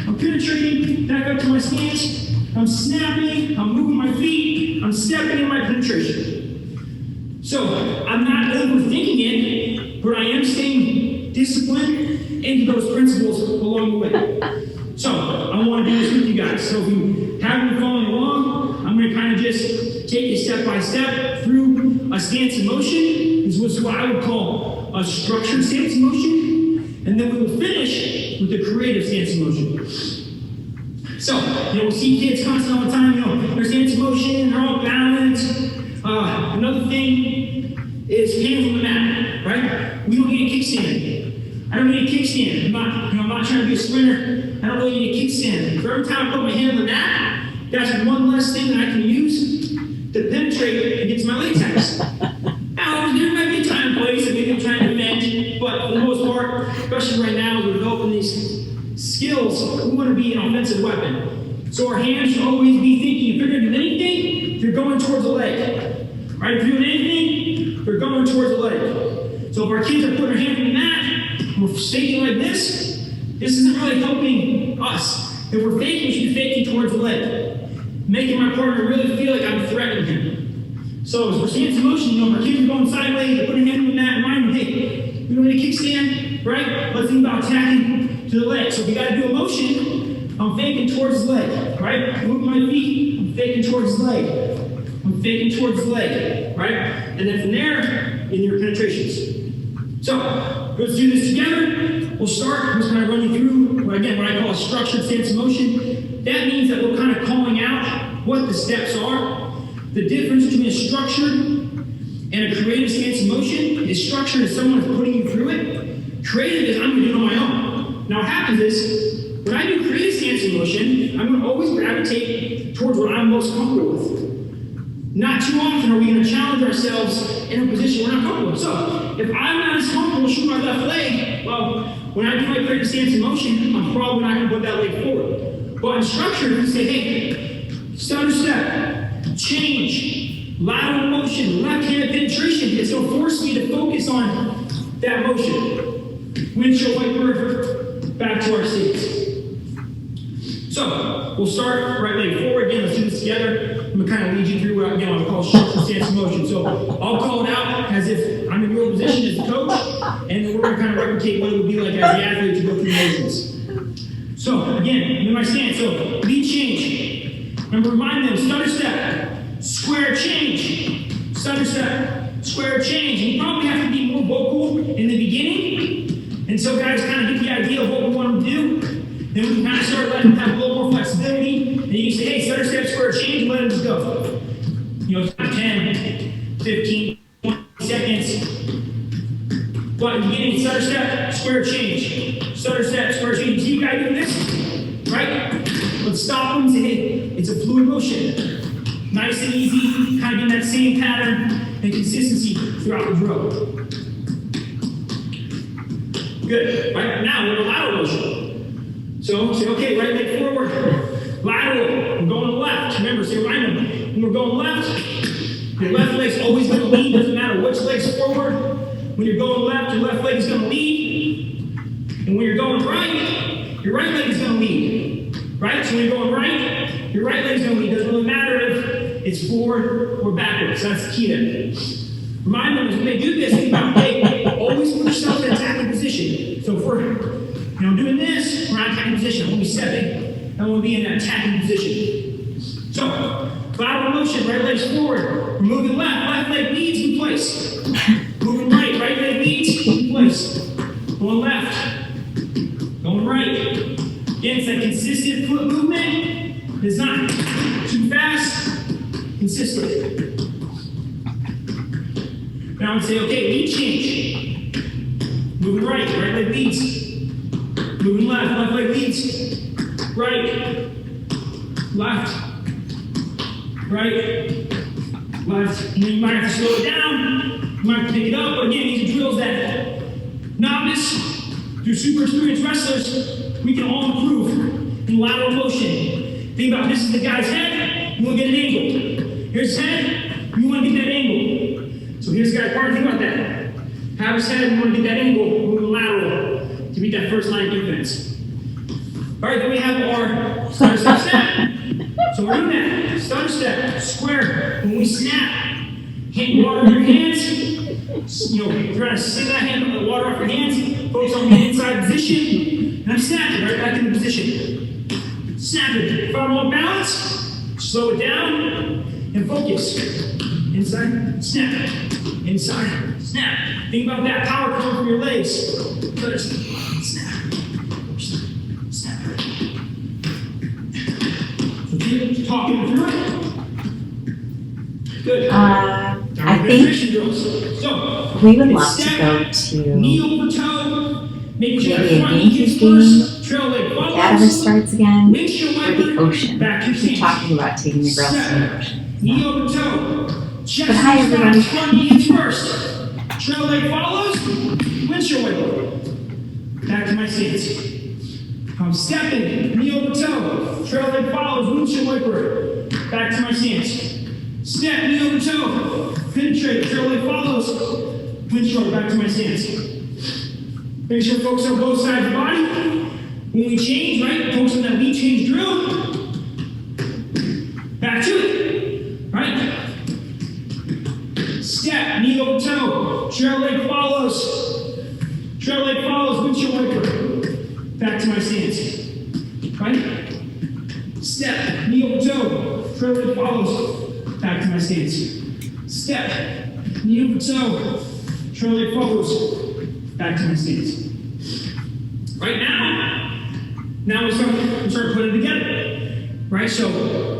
I'm penetrating, back up to my stance, I'm snapping, I'm moving my feet, I'm stepping in my penetration. So I'm not overthinking it, but I am staying disciplined into those principles along the way. So, I want to do this with you guys. So, if you haven't been following along, I'm going to kind of just take you step by step through a stance of motion. This was what I would call a structured stance of motion. And then we will finish with the creative stance of motion. So, we'll see kids constantly all the time, their stance of motion, they're all balanced. Another thing is hands on the mat, right? We don't need a kickstand. I don't need a kickstand. I'm not trying to be a sprinter. I don't really need a kickstand. For every time I put my hand on the mat, that's one less thing that I can use to penetrate against my leg attacks. Now, there might be a time and place that maybe I'm trying to defend, but for the most part, especially right now, we're developing these skills. We want to be an offensive weapon. So our hands should always be thinking, if you're going to do anything, you're going towards the leg. Right? If you're doing anything, you're going towards the leg. So if our kids are putting their hand on the mat, we're faking like this isn't really helping us. If we're faking, we should be faking towards the leg. Making my partner really feel like I'm threatening him. So as we're seeing some motion, our kids are going sideways, they're putting their hand on the mat, and mind them, hey, we don't need a kickstand, right? Let's think about attacking to the leg. So if you got to do a motion, I'm faking towards the leg, right? Move my feet, I'm faking towards the leg. I'm faking towards the leg, right? And then from there, in your penetrations. So, let's do this together. We'll start. I'm just going to run you through, what I call a structured stance of motion. That means that we're kind of calling out what the steps are. The difference between a structured and a creative stance of motion is structured is someone is putting you through it. Creative is I'm going to do it on my own. Now, what happens is, when I do creative stance of motion, I'm going to always gravitate towards what I'm most comfortable with. Not too often are we going to challenge ourselves in a position we're not comfortable with. So, if I'm not as comfortable shooting my left leg, well, when I do my creative stance in motion, I'm probably not going to put that leg forward. But in structure, we say, hey, stutter step, change, lateral motion, left-handed penetration. It's going to force me to focus on that motion. Windshield wiper, back to our seats. So, we'll start right leg forward. Again, let's do this together. I'm going to kind of lead you through what I call structured stance of motion. So, I'll call it out as if I'm in your position as the coach, and then we're going to kind of replicate what it would be like as the athlete to go through motions. So, again, in my stance, so lead change. Remember, remind them, stutter step, square change, stutter step, square change. And you probably have to be more vocal in the beginning, and so guys kind of get the idea of what we want them to do. Then we can kind of start letting them have a little more flexibility. And you can say, hey, stutter step, square change, and let them just go. 10, 15, 20 seconds. But in the beginning, stutter step, square change. Stutter step, square change. See you guys doing this? Right? Let's stop them and say, hey, it's a fluid motion. Nice and easy, kind of in that same pattern and consistency throughout the drill. Good. Right now, we're in a lateral motion. So, say, okay, right leg forward. Lateral, we're going left. Remember, say right now, when we're going left, your left leg's always going to lead. Doesn't matter which leg's forward. When you're going left, your left leg is going to lead. And when you're going right, your right leg is going to lead. Right? So when you're going right, your right leg is going to lead. Doesn't really matter if it's forward or backwards. That's the key there. Remind them, when they do this, think about, hey, always put yourself in attacking position. So if we're doing this, we're in attacking position. I want to be stepping. I want to be in an attacking position. So, lateral motion, right leg's forward. We're moving left leg leads in place. Moving right leg leads in place. Going left single movement. It's not too fast, consistent. Now I would say, okay, lead change. Moving right leg leads. Moving left leg leads. Right, left, right, left. And then you might have to slow it down. You might have to pick it up. But again, these are drills that novice through super experienced wrestlers, we can all improve in lateral motion. Think about this is the guy's head, you want to get an angle. Here's his head, you want to get that angle. So here's the guy's part, think about that. Have his head, you want to get that angle, moving lateral to beat that first line of defense. All right, then we have our stutter step snap. So we're doing that. Stutter step, square. When we snap, hand water in your hands. You know, you're trying to sing that hand on the water off your hands. Focus on the inside position. And I'm snapping right back into position. Snapping. If I'm on balance, slow it down and focus. Inside, snap. Inside, snap. Think about that power coming from your legs. Stutter step, snap. Keep talking through it. Good. I think so, we would love to go to knee over toe, maybe a Yankees game. That ever starts again, or the ocean. We're talking about taking the girls to the ocean. Knee over toe. But hi everybody. Front knee hits first. Trail leg follows. Windshield wiper. Back to my stance. I'm stepping, knee over toe, trail leg follows, windshield wiper, back to my stance. Step, knee over toe, penetrate, trail leg follows, windshield, back to my stance. Make sure focus on both sides of the body. When we change, right, focus on that lead change drill. Back to it, right? Step, knee over toe, trail leg follows, windshield wiper. Back to my stance. Right? Step, knee over toe, trail leg follows. Back to my stance. Step, knee over toe, trail leg follows. Back to my stance. Right now we start putting it together. Right? So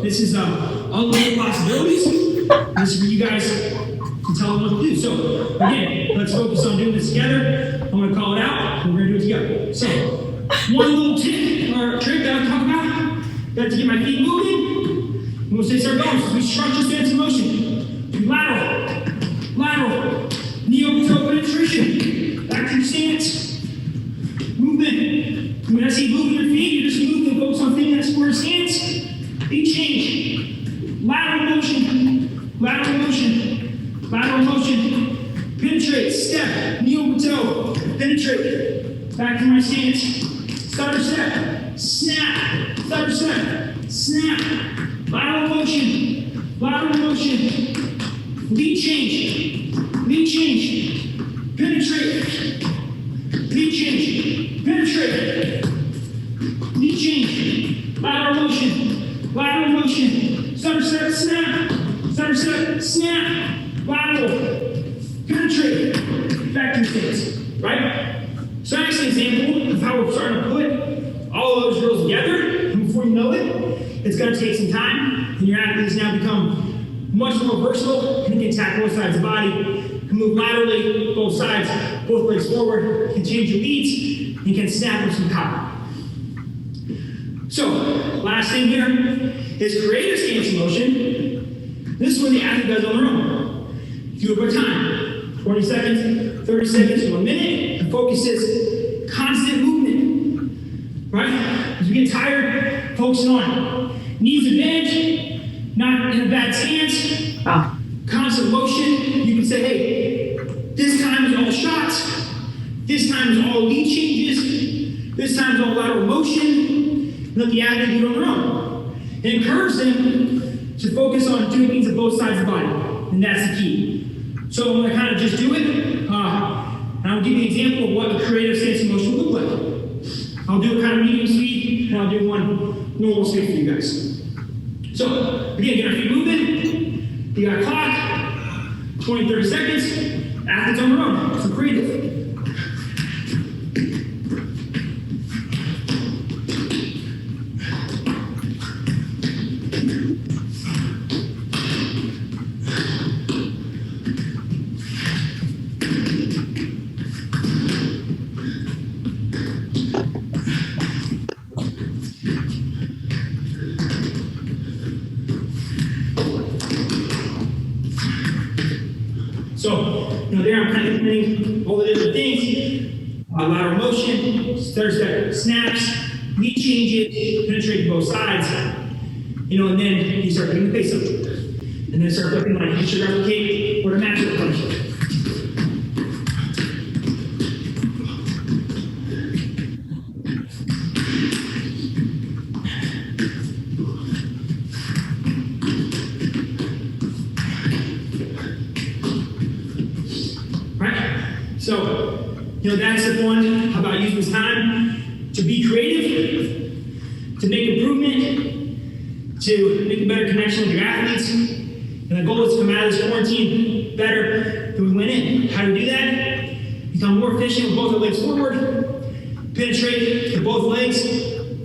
this is unlimited possibilities. This is where you guys can tell them what to do. So again, let's focus on doing this together. I'm gonna call it out, and we're gonna do it together. So one little tip or trick that I'll talk about, got to get my feet moving. And we'll say start going. So we structure stance in motion. Do lateral, knee over toe penetration. Back to your stance. Movement. When I say moving your feet, you just move and focus on things that square stance. Feet change. Lateral motion. Penetrate. Step. Knee over toe. Penetrate. Back to my stance. Stutter step, snap, stutter step, snap, lateral motion, lead change, penetrate, lead change, penetrate, lead change, lateral motion, stutter step, snap, lateral, penetrate, back to stance, right? So that's an example of how we're starting to put all of those drills together. And before you know it, it's going to take some time. And your athletes now become much more versatile and can attack both sides of the body, can move laterally, both sides, both legs forward, can change your leads, and can snap with some power. So, last thing here is creative stance in motion. This is what the athlete does on their own. Do it per time. 20 seconds, 30 seconds, 1 minute. The focus is constant movement. Right? As we get tired, focusing on knees to bench, not in a bad stance. Oh. Constant motion. You can say, hey, this time is all shots. This time is all lead changes. This time is all lateral motion. Let the athlete do it on their own. And encourage them to focus on doing things at both sides of the body. And that's the key. So I'm going to kind of just do it. And I'll give you an example of what a creative stance in motion will look like. I'll do it kind of medium speed, and I'll do one normal speed for you guys. So, again, get our feet moving. You got a clock, 20, 30 seconds. Athletes on their own. So creative. So, there I'm kind of implementing all the different things. Lateral motion, stutter step snaps, lead changes, penetrate both sides. And then you start putting the pace up. And then start looking like you should replicate what a match would punch. So, that's the one about using this time to be creative, to make improvement, to make a better connection with your athletes. And the goal is to come out of this quarantine better than we went in. How do we do that? Become more efficient with both our legs forward, penetrate with both legs,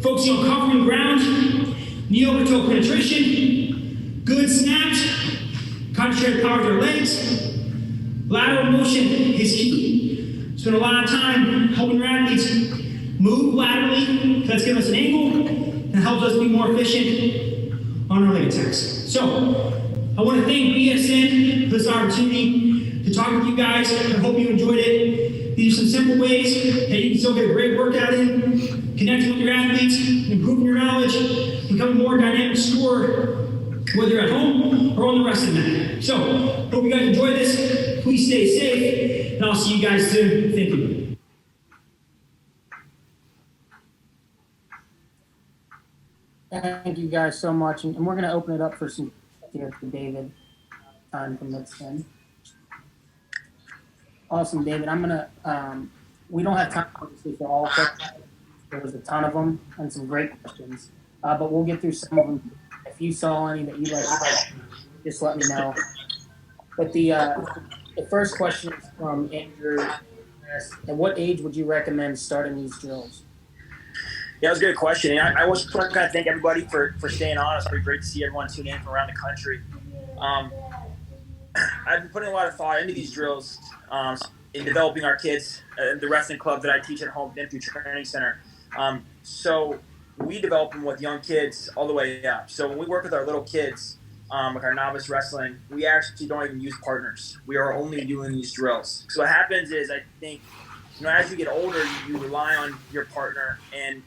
focusing on covering the ground, knee over toe penetration, good snaps, concentrate power with our legs. Lateral motion is key. Spend a lot of time helping your athletes move laterally. That's giving us an angle and helps us be more efficient on our leg attacks. So, I want to thank BSN for this opportunity to talk with you guys. I hope you enjoyed it. These are some simple ways that you can still get a great workout in, connecting with your athletes, improving your knowledge, becoming a more dynamic scorer, whether you're at home or on the rest of the mat. So, hope you guys enjoyed this. Please stay safe, and I'll see you guys soon. Thank you. Thank you guys so much, and we're going to open it up for some here for David. Time from next in. Awesome, David. I'm going to. We don't have time obviously for all questions. There was a ton of them and some great questions, but we'll get through some of them. If you saw any that you like, just let me know. But the first question is from Andrew. At what age would you recommend starting these drills? Yeah, that was a good question. And I was trying to kind of thank everybody for staying on. It's pretty great to see everyone tune in from around the country. I've been putting a lot of thought into these drills in developing our kids at the wrestling club that I teach at home, Entry Training Center. So we develop them with young kids all the way up. So when we work with our little kids, with our novice wrestling, we actually don't even use partners. We are only doing these drills. So what happens is, I think, as you get older, you rely on your partner, and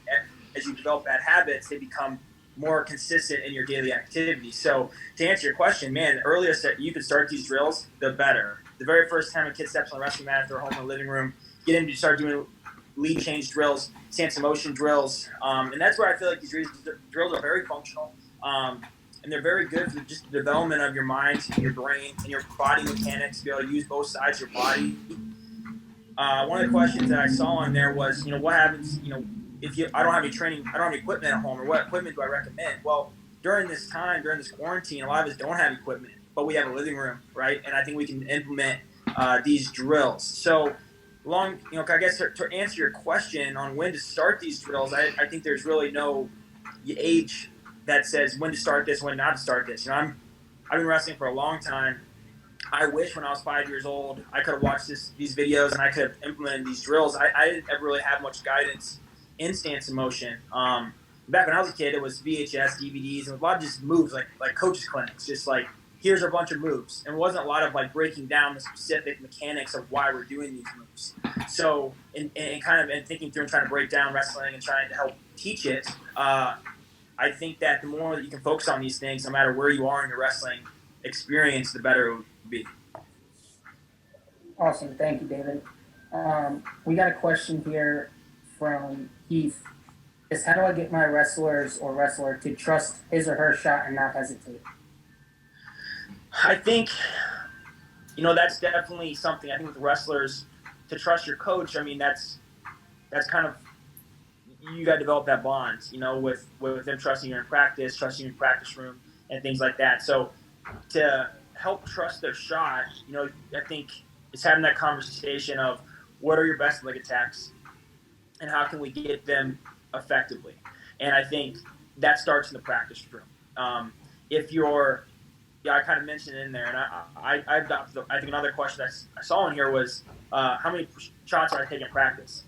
as you develop bad habits, they become more consistent in your daily activities. So to answer your question, man, the earliest that you can start these drills, the better. The very first time a kid steps on a wrestling mat at their home in the living room, get him to start doing lead change drills, stance of motion drills, and that's where I feel like these drills are very functional. And they're very good for just the development of your mind, your brain, and your body mechanics, to be able to use both sides of your body. One of the questions that I saw on there was, what happens, if I don't have any training, I don't have any equipment at home, or what equipment do I recommend? Well, during this quarantine, a lot of us don't have equipment, but we have a living room, right? And I think we can implement these drills. So, I guess to answer your question on when to start these drills, I think there's really no age that says when to start this, when not to start this. I've been wrestling for a long time. I wish when I was 5 years old, I could have watched these videos and I could have implemented these drills. I didn't ever really have much guidance in stance and motion. Back when I was a kid, it was VHS, DVDs, and a lot of just moves, like coaches clinics, just like, here's a bunch of moves. And it wasn't a lot of breaking down the specific mechanics of why we're doing these moves. So, and thinking through and trying to break down wrestling and trying to help teach it, I think that the more that you can focus on these things, no matter where you are in your wrestling experience, the better it would be. Awesome. Thank you, David. We got a question here from Heath. How do I get my wrestler to trust his or her shot and not hesitate? I think, that's definitely something. I think with wrestlers, to trust your coach, that's kind of, you got to develop that bond, with them trusting you in practice, trusting you in practice room, and things like that. So to help trust their shot, I think it's having that conversation of what are your best leg attacks and how can we get them effectively. And I think that starts in the practice room. If you're, I kind of mentioned in there, and I adopted, I think another question that I saw in here was, how many shots are I taking in practice?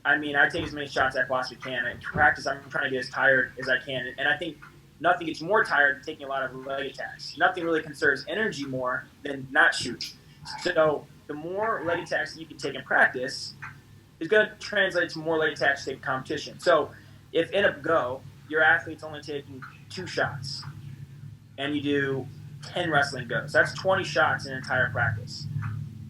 I take as many shots as I possibly can. In practice, I'm trying to get as tired as I can. And I think nothing gets more tired than taking a lot of leg attacks. Nothing really conserves energy more than not shooting. So the more leg attacks you can take in practice is going to translate to more leg attacks to take in competition. So if in a go, your athlete's only taking 2 shots and you do 10 wrestling goes, that's 20 shots in an entire practice.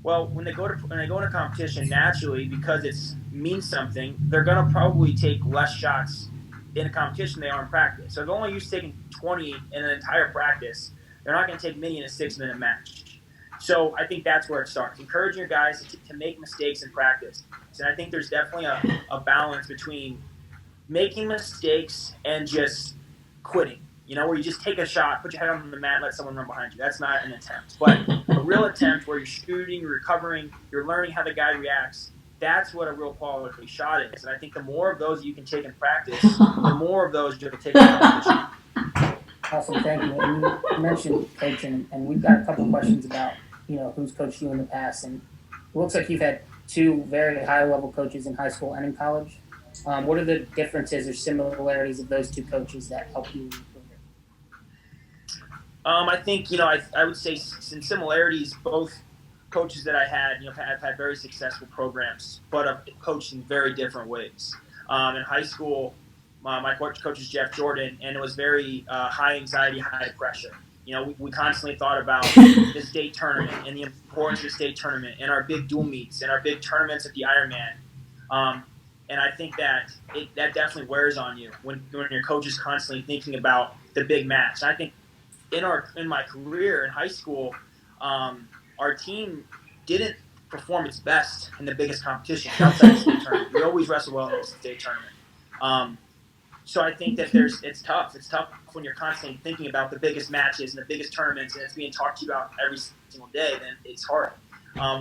Well, when they go into competition, naturally, because it means something, they're going to probably take less shots in a competition than they are in practice. So if they're only used to taking 20 in an entire practice, they're not going to take many in a 6-minute match. So I think that's where it starts. Encouraging your guys to make mistakes in practice. And I think there's definitely a balance between making mistakes and just quitting. Where you just take a shot, put your head on the mat, let someone run behind you. That's not an attempt. But a real attempt where you're shooting, you're recovering, you're learning how the guy reacts, that's what a real quality shot is. And I think the more of those you can take in practice, the more of those you'll take in competition. Awesome, thank you. And you mentioned coaching, and we've got a couple questions about, who's coached you in the past. And it looks like you've had 2 very high-level coaches in high school and in college. What are the differences or similarities of those 2 coaches that help you? I think, I would say in similarities, both coaches that I had, have had very successful programs, but have coached in very different ways. In high school, my coach is Jeff Jordan, and it was very high anxiety, high pressure. We constantly thought about the state tournament and the importance of the state tournament and our big dual meets and our big tournaments at the Ironman. And I think that that definitely wears on you when your coach is constantly thinking about the big match. And I think in my career in high school, our team didn't perform its best in the biggest competition outside the state tournament. We always wrestle well in the state tournament. So I think that it's tough. It's tough when you're constantly thinking about the biggest matches and the biggest tournaments, and it's being talked to you about every single day. Then it's hard.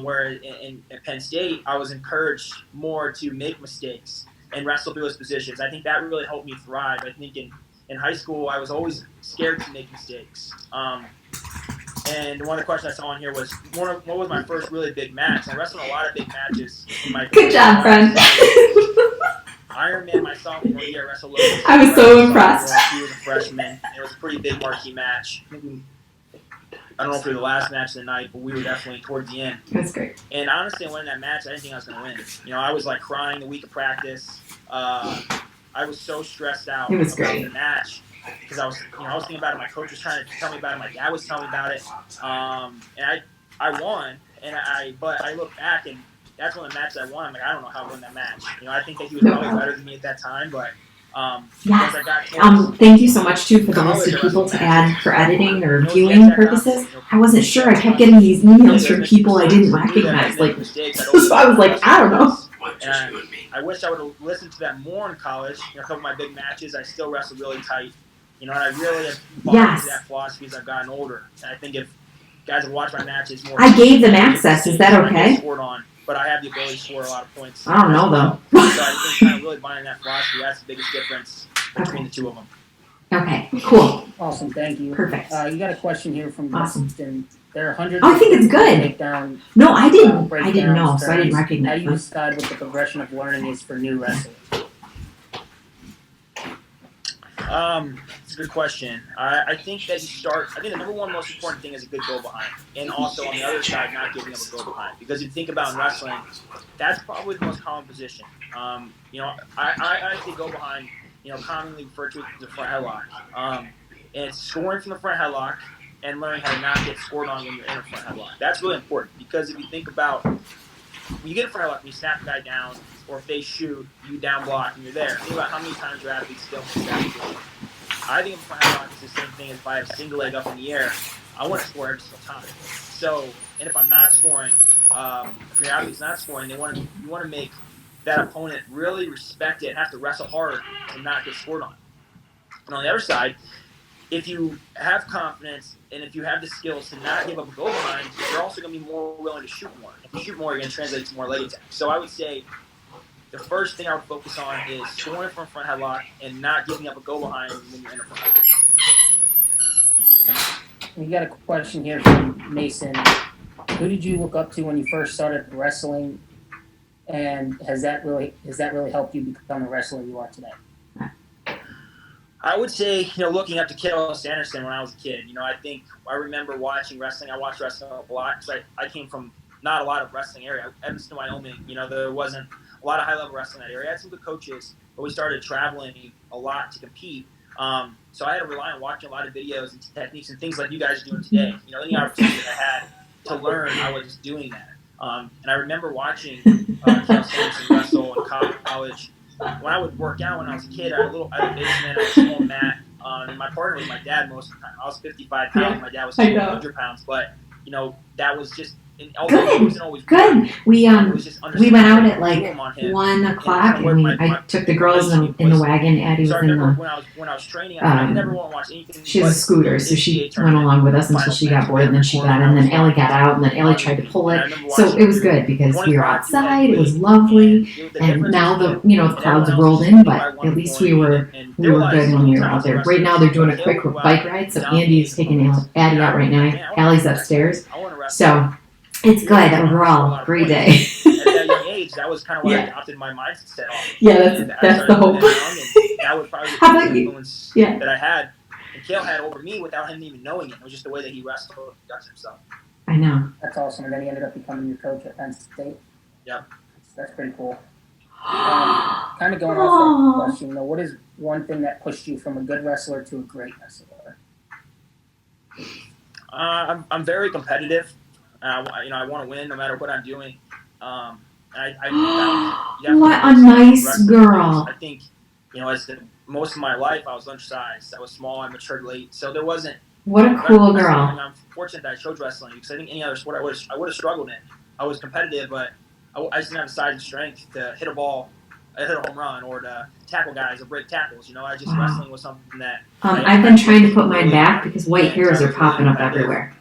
Where in Penn State, I was encouraged more to make mistakes and wrestle through those positions. I think that really helped me thrive. I think in high school, I was always scared to make mistakes. And one of the questions I saw on here was, what was my first really big match? I wrestled a lot of big matches in my career. Good job, friend. Ironman my sophomore year, I wrestled Logan. I was so impressed. He was a freshman. It was a pretty big marquee match. I don't know if we were the last match of the night, but we were definitely towards the end. That's great. And honestly, when that match, I didn't think I was going to win. I was like crying the week of practice. I was so stressed out It was about great. the match because I was thinking about it. My coach was trying to tell me about it. My dad was telling me about it. And I won. But I look back and that's one of the matches I won. I'm like, I don't know how to win that match. I think that he was probably better than me at that time, but. Yes. Thank you so much too for the list of people to add for editing or viewing purposes. I wasn't sure. I kept getting these emails from people I didn't recognize. So I was like, I don't know. And I wish I would have listened to that more in college. A couple of my big matches, I still wrestled really tight. And I really have bought into that philosophy as I've gotten older. And I think if guys have watched my matches more, I gave them access. Is that okay? But I have the ability to score a lot of points. I don't know though. So I think kind of really buying that philosophy, that's the biggest difference between the 2 of them. Okay, cool. Awesome, thank you. Perfect. You got a question here from Awesome. Justin. There are hundreds. Oh, I think it's good. Breakdown. No, I didn't know, so I didn't How recognize do you them. decide what the progression of learning is for new wrestlers? It's a good question. I think that I think the number one most important thing is a good go behind. And also on the other side, not giving up a go behind. Because if you think about in wrestling, that's probably the most common position. I actually go behind, commonly referred to as the front headlock. And it's scoring from the front headlock and learning how to not get scored on when you're in a front headlock. That's really important because if you think about when you get a front headlock and you snap the guy down, or if they shoot, you down block and you're there. Think about how many times your athletes still miss that position. I think a front headlock is the same thing as if I have a single leg up in the air. I want to score every single time. So, and if I'm not scoring, if your athlete's not scoring, you want to make that opponent really respect it and have to wrestle hard and not get scored on. And on the other side, if you have confidence and if you have the skills to not give up a goal behind, you're also going to be more willing to shoot more. If you shoot more, you're going to translate to more leg attacks. So I would say the first thing I would focus on is scoring from front headlock and not giving up a goal behind when you're in a front headlock. We got a question here from Mason. Who did you look up to when you first started wrestling, and has that really helped you become the wrestler you are today? I would say, looking up to Kale Sanderson when I was a kid, I remember watching wrestling. I watched wrestling a lot because I came from not a lot of wrestling area. Evanston, Wyoming, there wasn't a lot of high-level wrestling in that area. I had some good coaches, but we started traveling a lot to compete. So I had to rely on watching a lot of videos and techniques and things like you guys are doing today. Any opportunity that I had to learn, I was just doing that. And I remember watching Kale Sanderson wrestle in college. When I would work out when I was a kid, I had a basement, I had a small mat. And my partner was my dad most of the time. I was 55 pounds. My dad was 100 pounds. But, that was just Good. We went out at like 1 o'clock, and I took the girls in the wagon. Addie was in the. When I was training, I never want to watch anything. She has a scooter, so she went along with us until she got bored, and then she got in. And then Ellie got out, and then Ellie tried to pull it. So it was good because we were outside. It was lovely, and now the clouds have rolled in, but at least we were good when we were out there. Right now they're doing a quick bike ride, so Andy's taking Addie out right now. Allie's upstairs, so. It's good overall. Great day. At that young age, that was kind of what I adopted my mindset off. Yeah, that's the hope. That was probably the influence that I had, and Kale had over me without him even knowing it. It was just the way that he wrestled and conducted himself. I know. That's awesome. And then he ended up becoming your coach at Penn State. Yeah. That's pretty cool. Kind of going off that question, what is one thing that pushed you from a good wrestler to a great wrestler? I'm very competitive. I want to win no matter what I'm doing. What a nice girl. I think, most of my life I was undersized. I was small. I matured late. So there wasn't. What a cool girl. I'm fortunate that I chose wrestling because I think any other sport I would have struggled in. I was competitive, but I just didn't have the size and strength to hit a ball, hit a home run, or to tackle guys or break tackles. Wrestling was something that. I've been trying to put mine back because white hairs are popping up everywhere.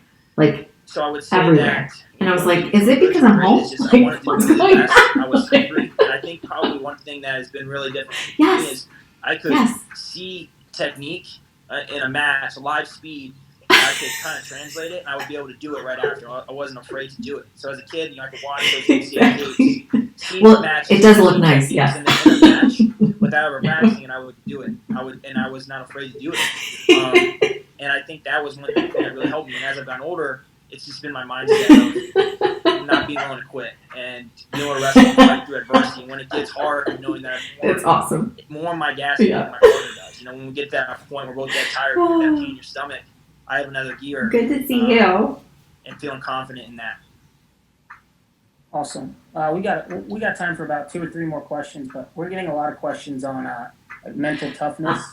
So I would say everywhere. That, and I was like, is it because I'm home? What's going on? I was hungry. And I think probably one thing that has been really different for me is I could see technique in a match, live speed. I could kind of translate it, and I would be able to do it right after. I wasn't afraid to do it. So as a kid, I could watch those Exactly. see matches. It does look nice, yeah. In the match without ever practicing, and I would do it. I was not afraid to do it. And I think that was one thing that really helped me. And as I've gotten older, it's just been my mindset of not being willing to quit and being able to wrestle and fight through adversity. When it gets hard, knowing that it's awesome. More on my gas than my partner does. When we get to that point where we're both get tired of that pain in your stomach, I have another gear. Good to see you. And feeling confident in that. Awesome. We got time for about 2 or 3 more questions, but we're getting a lot of questions on mental toughness.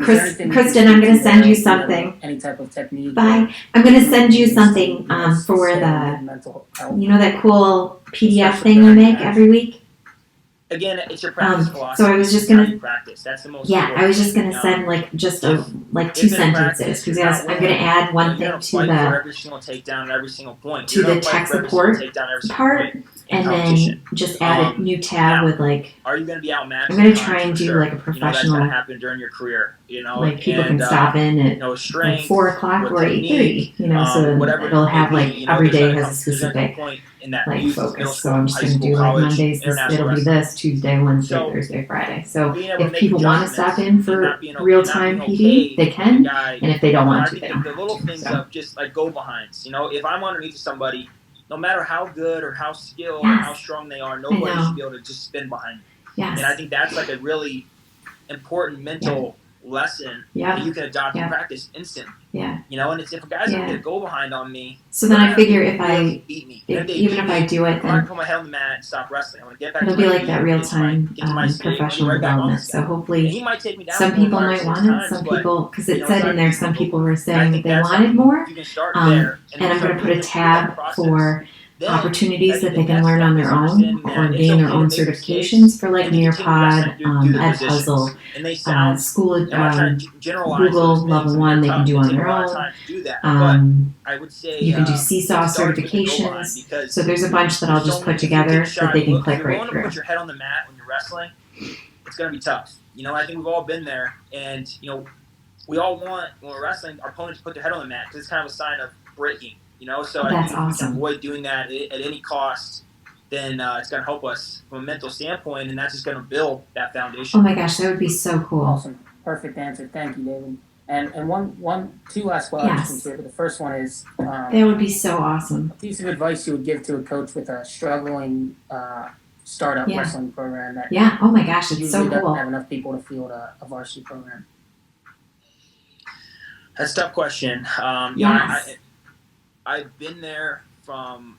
Kristen, I'm going to send you something. Any type of technique. Bye. I'm going to send you something for the, that cool PDF thing I make every week. Again, it's your practice philosophy. So I was just gonna practice. That's the most. Yeah, I was just gonna send just 2 sentences because I'm gonna add one thing to the every single takedown, every single point. To the tech support part, and then just add a new tab with Are you gonna be outmatched? I'm gonna try and do a professional. That's gonna happen during your career. People can stop in at 4 o'clock or 8:30. So it'll have every day has a specific focus. So I'm just gonna do Mondays. It'll be this. Tuesday, Wednesday, Thursday, Friday. So if people want to stop in for real-time PD, they can, and if they don't want to, they don't. The little things of just go behinds. If I'm underneath somebody, no matter how good or how skilled or how strong they are, nobody should be able to just spin behind me. Yes. And I think that's a really important mental lesson that you can adopt and practice instantly. Yeah. And it's if a guy's gonna go behind on me. So then I figure if beat me. Even if I do it, I'm gonna put my head on the mat and stop wrestling. I'm gonna get back. It'll be like that real time professional development. So hopefully, some people might want it. Some people, because it said in there, some people were saying that they wanted more. And I'm gonna put a tab for opportunities that they can learn on their own or gain their own certifications for Nearpod, Edpuzzle, School Google Level 1 they can do on their own. You can do Seesaw certifications. So there's a bunch that I'll just put together that they can click right through. Put your head on the mat when you're wrestling. It's gonna be tough. I think we've all been there, and we all want when we're wrestling our opponents to put their head on the mat because it's kind of a sign of breaking. So I think if we can avoid doing that at any cost, then it's going to help us from a mental standpoint, and that's just going to build that foundation. Oh my gosh, that would be so cool. Awesome. Perfect answer. Thank you, David. And two last Yes. questions here. But the first one is That would be so awesome. a piece of advice you would give to a coach with a struggling startup Yeah. wrestling program that Yeah. Oh my gosh, it's usually so doesn't cool. have enough people to field a varsity program. That's a tough question. Yes. I've been there from,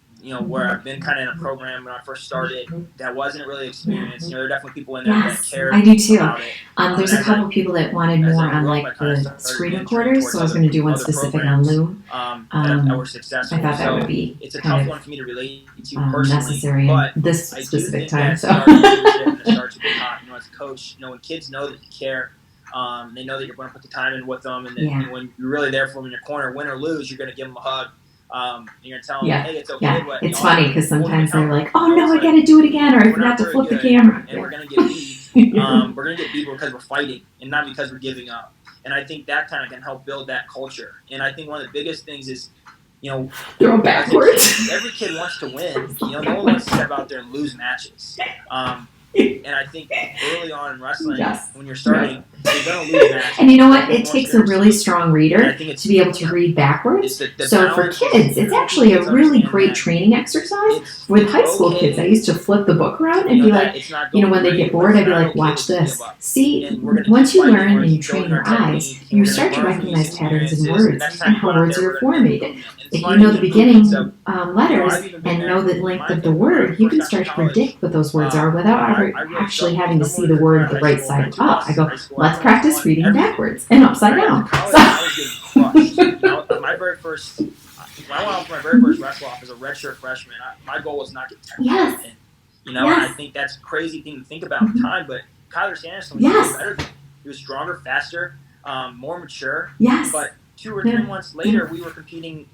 where I've been kind of in a program when I first started that wasn't really experienced. There are definitely people in there Yes, that care I do too. about it. There's a as couple people that wanted as more I on grew up, like I kinda the started screen venturing recorders, so I was going to do one other specific on programs, Loom. that were successful. I thought that So would be it's a kind tough of one for me to relate to personally. necessary in but this I do specific think time. that So starts with leadership and it starts with the top. As a coach, when kids know that you care, they know that you're going to put the time in with them, and that Yeah. when you're really there for them in your corner, win or lose, you're going to give them a hug. You're going to tell them, Yeah. hey, it's okay. yeah, But it's funny because hold them sometimes they're like, accountable. "Oh no, I got to do it again," or I We're forgot not to very flip the good, camera. and we're going to get beat. We're going to get beat because we're fighting and not because we're giving up. And I think that kind of can help build that culture. And I think one of the biggest things is, Throw as a backwards. kid, every kid wants to win. No one wants to step out there and lose matches. And I think early on in wrestling, Yes. when you're starting, you're going to lose matches. And you know what? You're It more takes a really experienced. strong And I reader think it's to be able to read backwards. the So for balance kids, it's actually a kids really understand great that training exercise. it's With high school okay kids, I used to flip the book around and to be know that like, it's not when going they great, get bored, but I'd be it's like, not okay watch to give this. up. See, And we're gonna once keep you fighting, learn we're and gonna you keep train building your our eyes, technique, you we're start gonna to learn from these recognize patterns in experiences, and words next and time how you go out words there, are we're gonna make formed. improvement. And it's If you finding know the improvement. beginning So, letters I've even been and there. know the length My of the thing when I word, you first can got to start to college, predict what those words are without I ever really actually struggled. having to Number see one the in word high the right school, side I two up. I losses go, in high school. let's I practice won reading everything. backwards and upside When I down. got to college, I was getting crushed. My very first, when I went out for my very first wrestle off as a redshirt freshman, my goal was not to get 10 Yes. in. Yes. And I think that's a crazy thing to think about at the time, but Kyler Sanderson was Yes. better than me. He was stronger, faster, more mature. Yes. But 2 or 3 months later, we were competing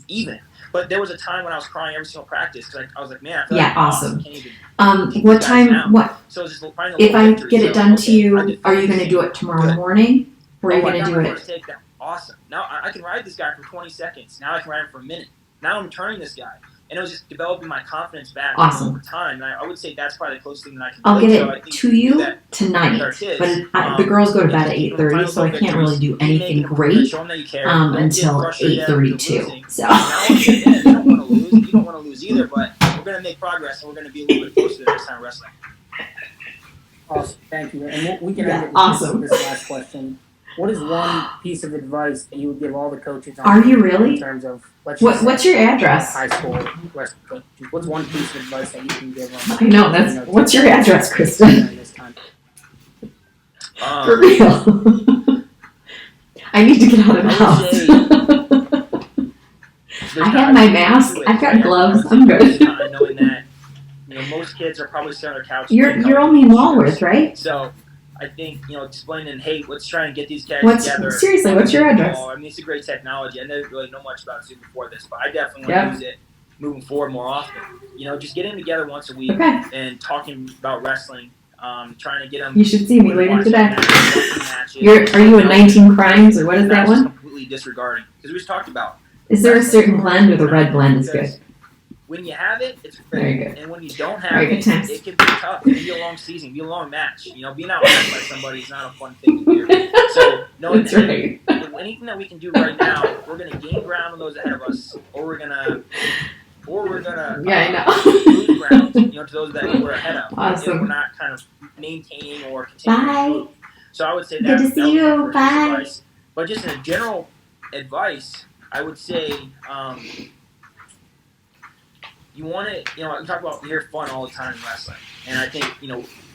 even. But there was a time when I was crying every single practice because I was like, man, I feel like I'm lost. awesome. I can't even kick What these guys time? down. What So it was just finding a if little I victory. get it So, done to okay, I you? did Are you going to 14. do it tomorrow Good. morning, or are you I going to got do my it? first takedown. Awesome. Now I can ride this guy for 20 seconds. Now I can ride him for a minute. Now I'm turning this guy. And it was just developing my confidence back Awesome. over time. And I would say that's probably the closest thing that I can I'll relate get to. I it think to we can do you that tonight. with our kids. But the girls go to and bed just at keep them 8:30, finding so I little can't really victories. do Keep anything making improvements, great show them that you care. Don't get until frustrated after 8:32. losing. So Now once you're in, you don't want to lose. You don't want to lose either, but we're going to make progress and we're going to be a little bit closer the next time wrestling. Awesome. Thank you. And we can Yeah, end it with awesome. this last question. What is one piece of advice that you would give all the coaches on Are you really? in terms of What's your address? high school wrestling coaches? What's one piece of advice that you can give them? I know what's your address, Kristen? During this time? For real. I need to get out of the house. I have my mask. I've got gloves. I'm good. Knowing that, most kids are probably sitting on their couch. You're only in Walworth, right? So I think, explaining, hey, let's try and get these guys together. Seriously, what's your address? I mean, it's a great technology. I didn't really know much about Zoom before this, but I definitely want to use it moving forward more often. Just getting together once a week and talking about wrestling, trying to get them. You should see me later today. Matches, are you a 19 Crimes, or what is that one? Completely disregarding, because we just talked about. Is there a certain blend, or the red blend is good? When you have it, it's great. Very good. And when you don't have Very good times. it can be tough. It can be a long season, be a long match. Being outmatched by somebody is not a fun thing to do. So knowing That's right. anything that we can do right now, we're gonna gain ground on those ahead of us, or we're gonna yeah, I know. lose ground, to those that we're ahead of. Awesome. We're not kind of maintaining or continuing to move. So I would say Good to see you. Bye. Advice. But just in a general advice, I would say you want to, we talk about we hear fun all the time in wrestling, and I think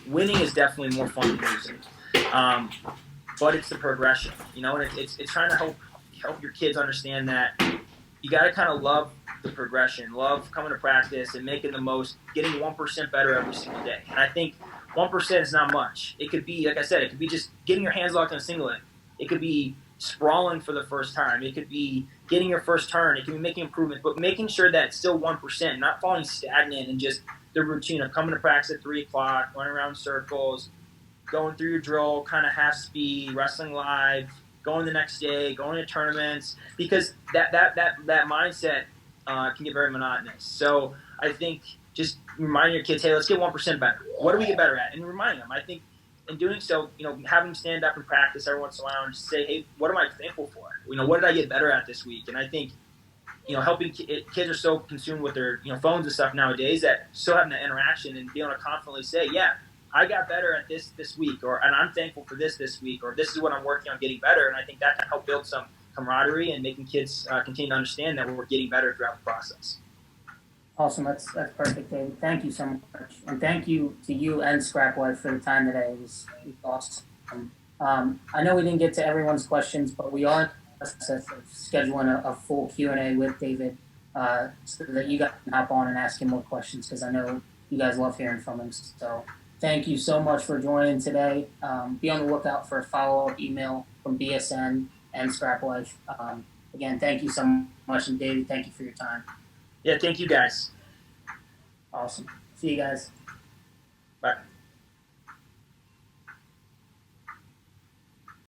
winning is definitely more fun than losing. But it's the progression, and it's trying to help your kids understand that you got to kind of love the progression, love coming to practice and making the most, getting 1% better every single day. And I think 1% is not much. It could be, like I said, it could be just getting your hands locked in a singlet. It could be sprawling for the first time. It could be getting your first turn. It could be making improvements, but making sure that it's still 1%, not falling stagnant and just the routine of coming to practice at 3 o'clock, running around in circles, going through your drill, kind of half speed, wrestling live, going the next day, going to tournaments, because that mindset can get very monotonous. So I think just reminding your kids, hey, let's get 1% better. What do we get better at? And reminding them, I think in doing so, have them stand up and practice every once in a while and just say, hey, what am I thankful for? What did I get better at this week? And I think, helping kids are so consumed with their, phones and stuff nowadays that still having that interaction and being able to confidently say, yeah, I got better at this week, and I'm thankful for this week, or this is what I'm working on getting better. And I think that can help build some camaraderie and making kids continue to understand that we're getting better throughout the process. Awesome. That's perfect, David. Thank you so much. And thank you to you and Scrap Life for the time today. It was awesome. I know we didn't get to everyone's questions, but we are in the process of scheduling a full Q&A with David so that you guys can hop on and ask him more questions, because I know you guys love hearing from him. So thank you so much for joining today. Be on the lookout for a follow-up email from BSN and Scrap Life. Again, thank you so much. And David, thank you for your time. Yeah, thank you guys. Awesome. See you guys. Bye.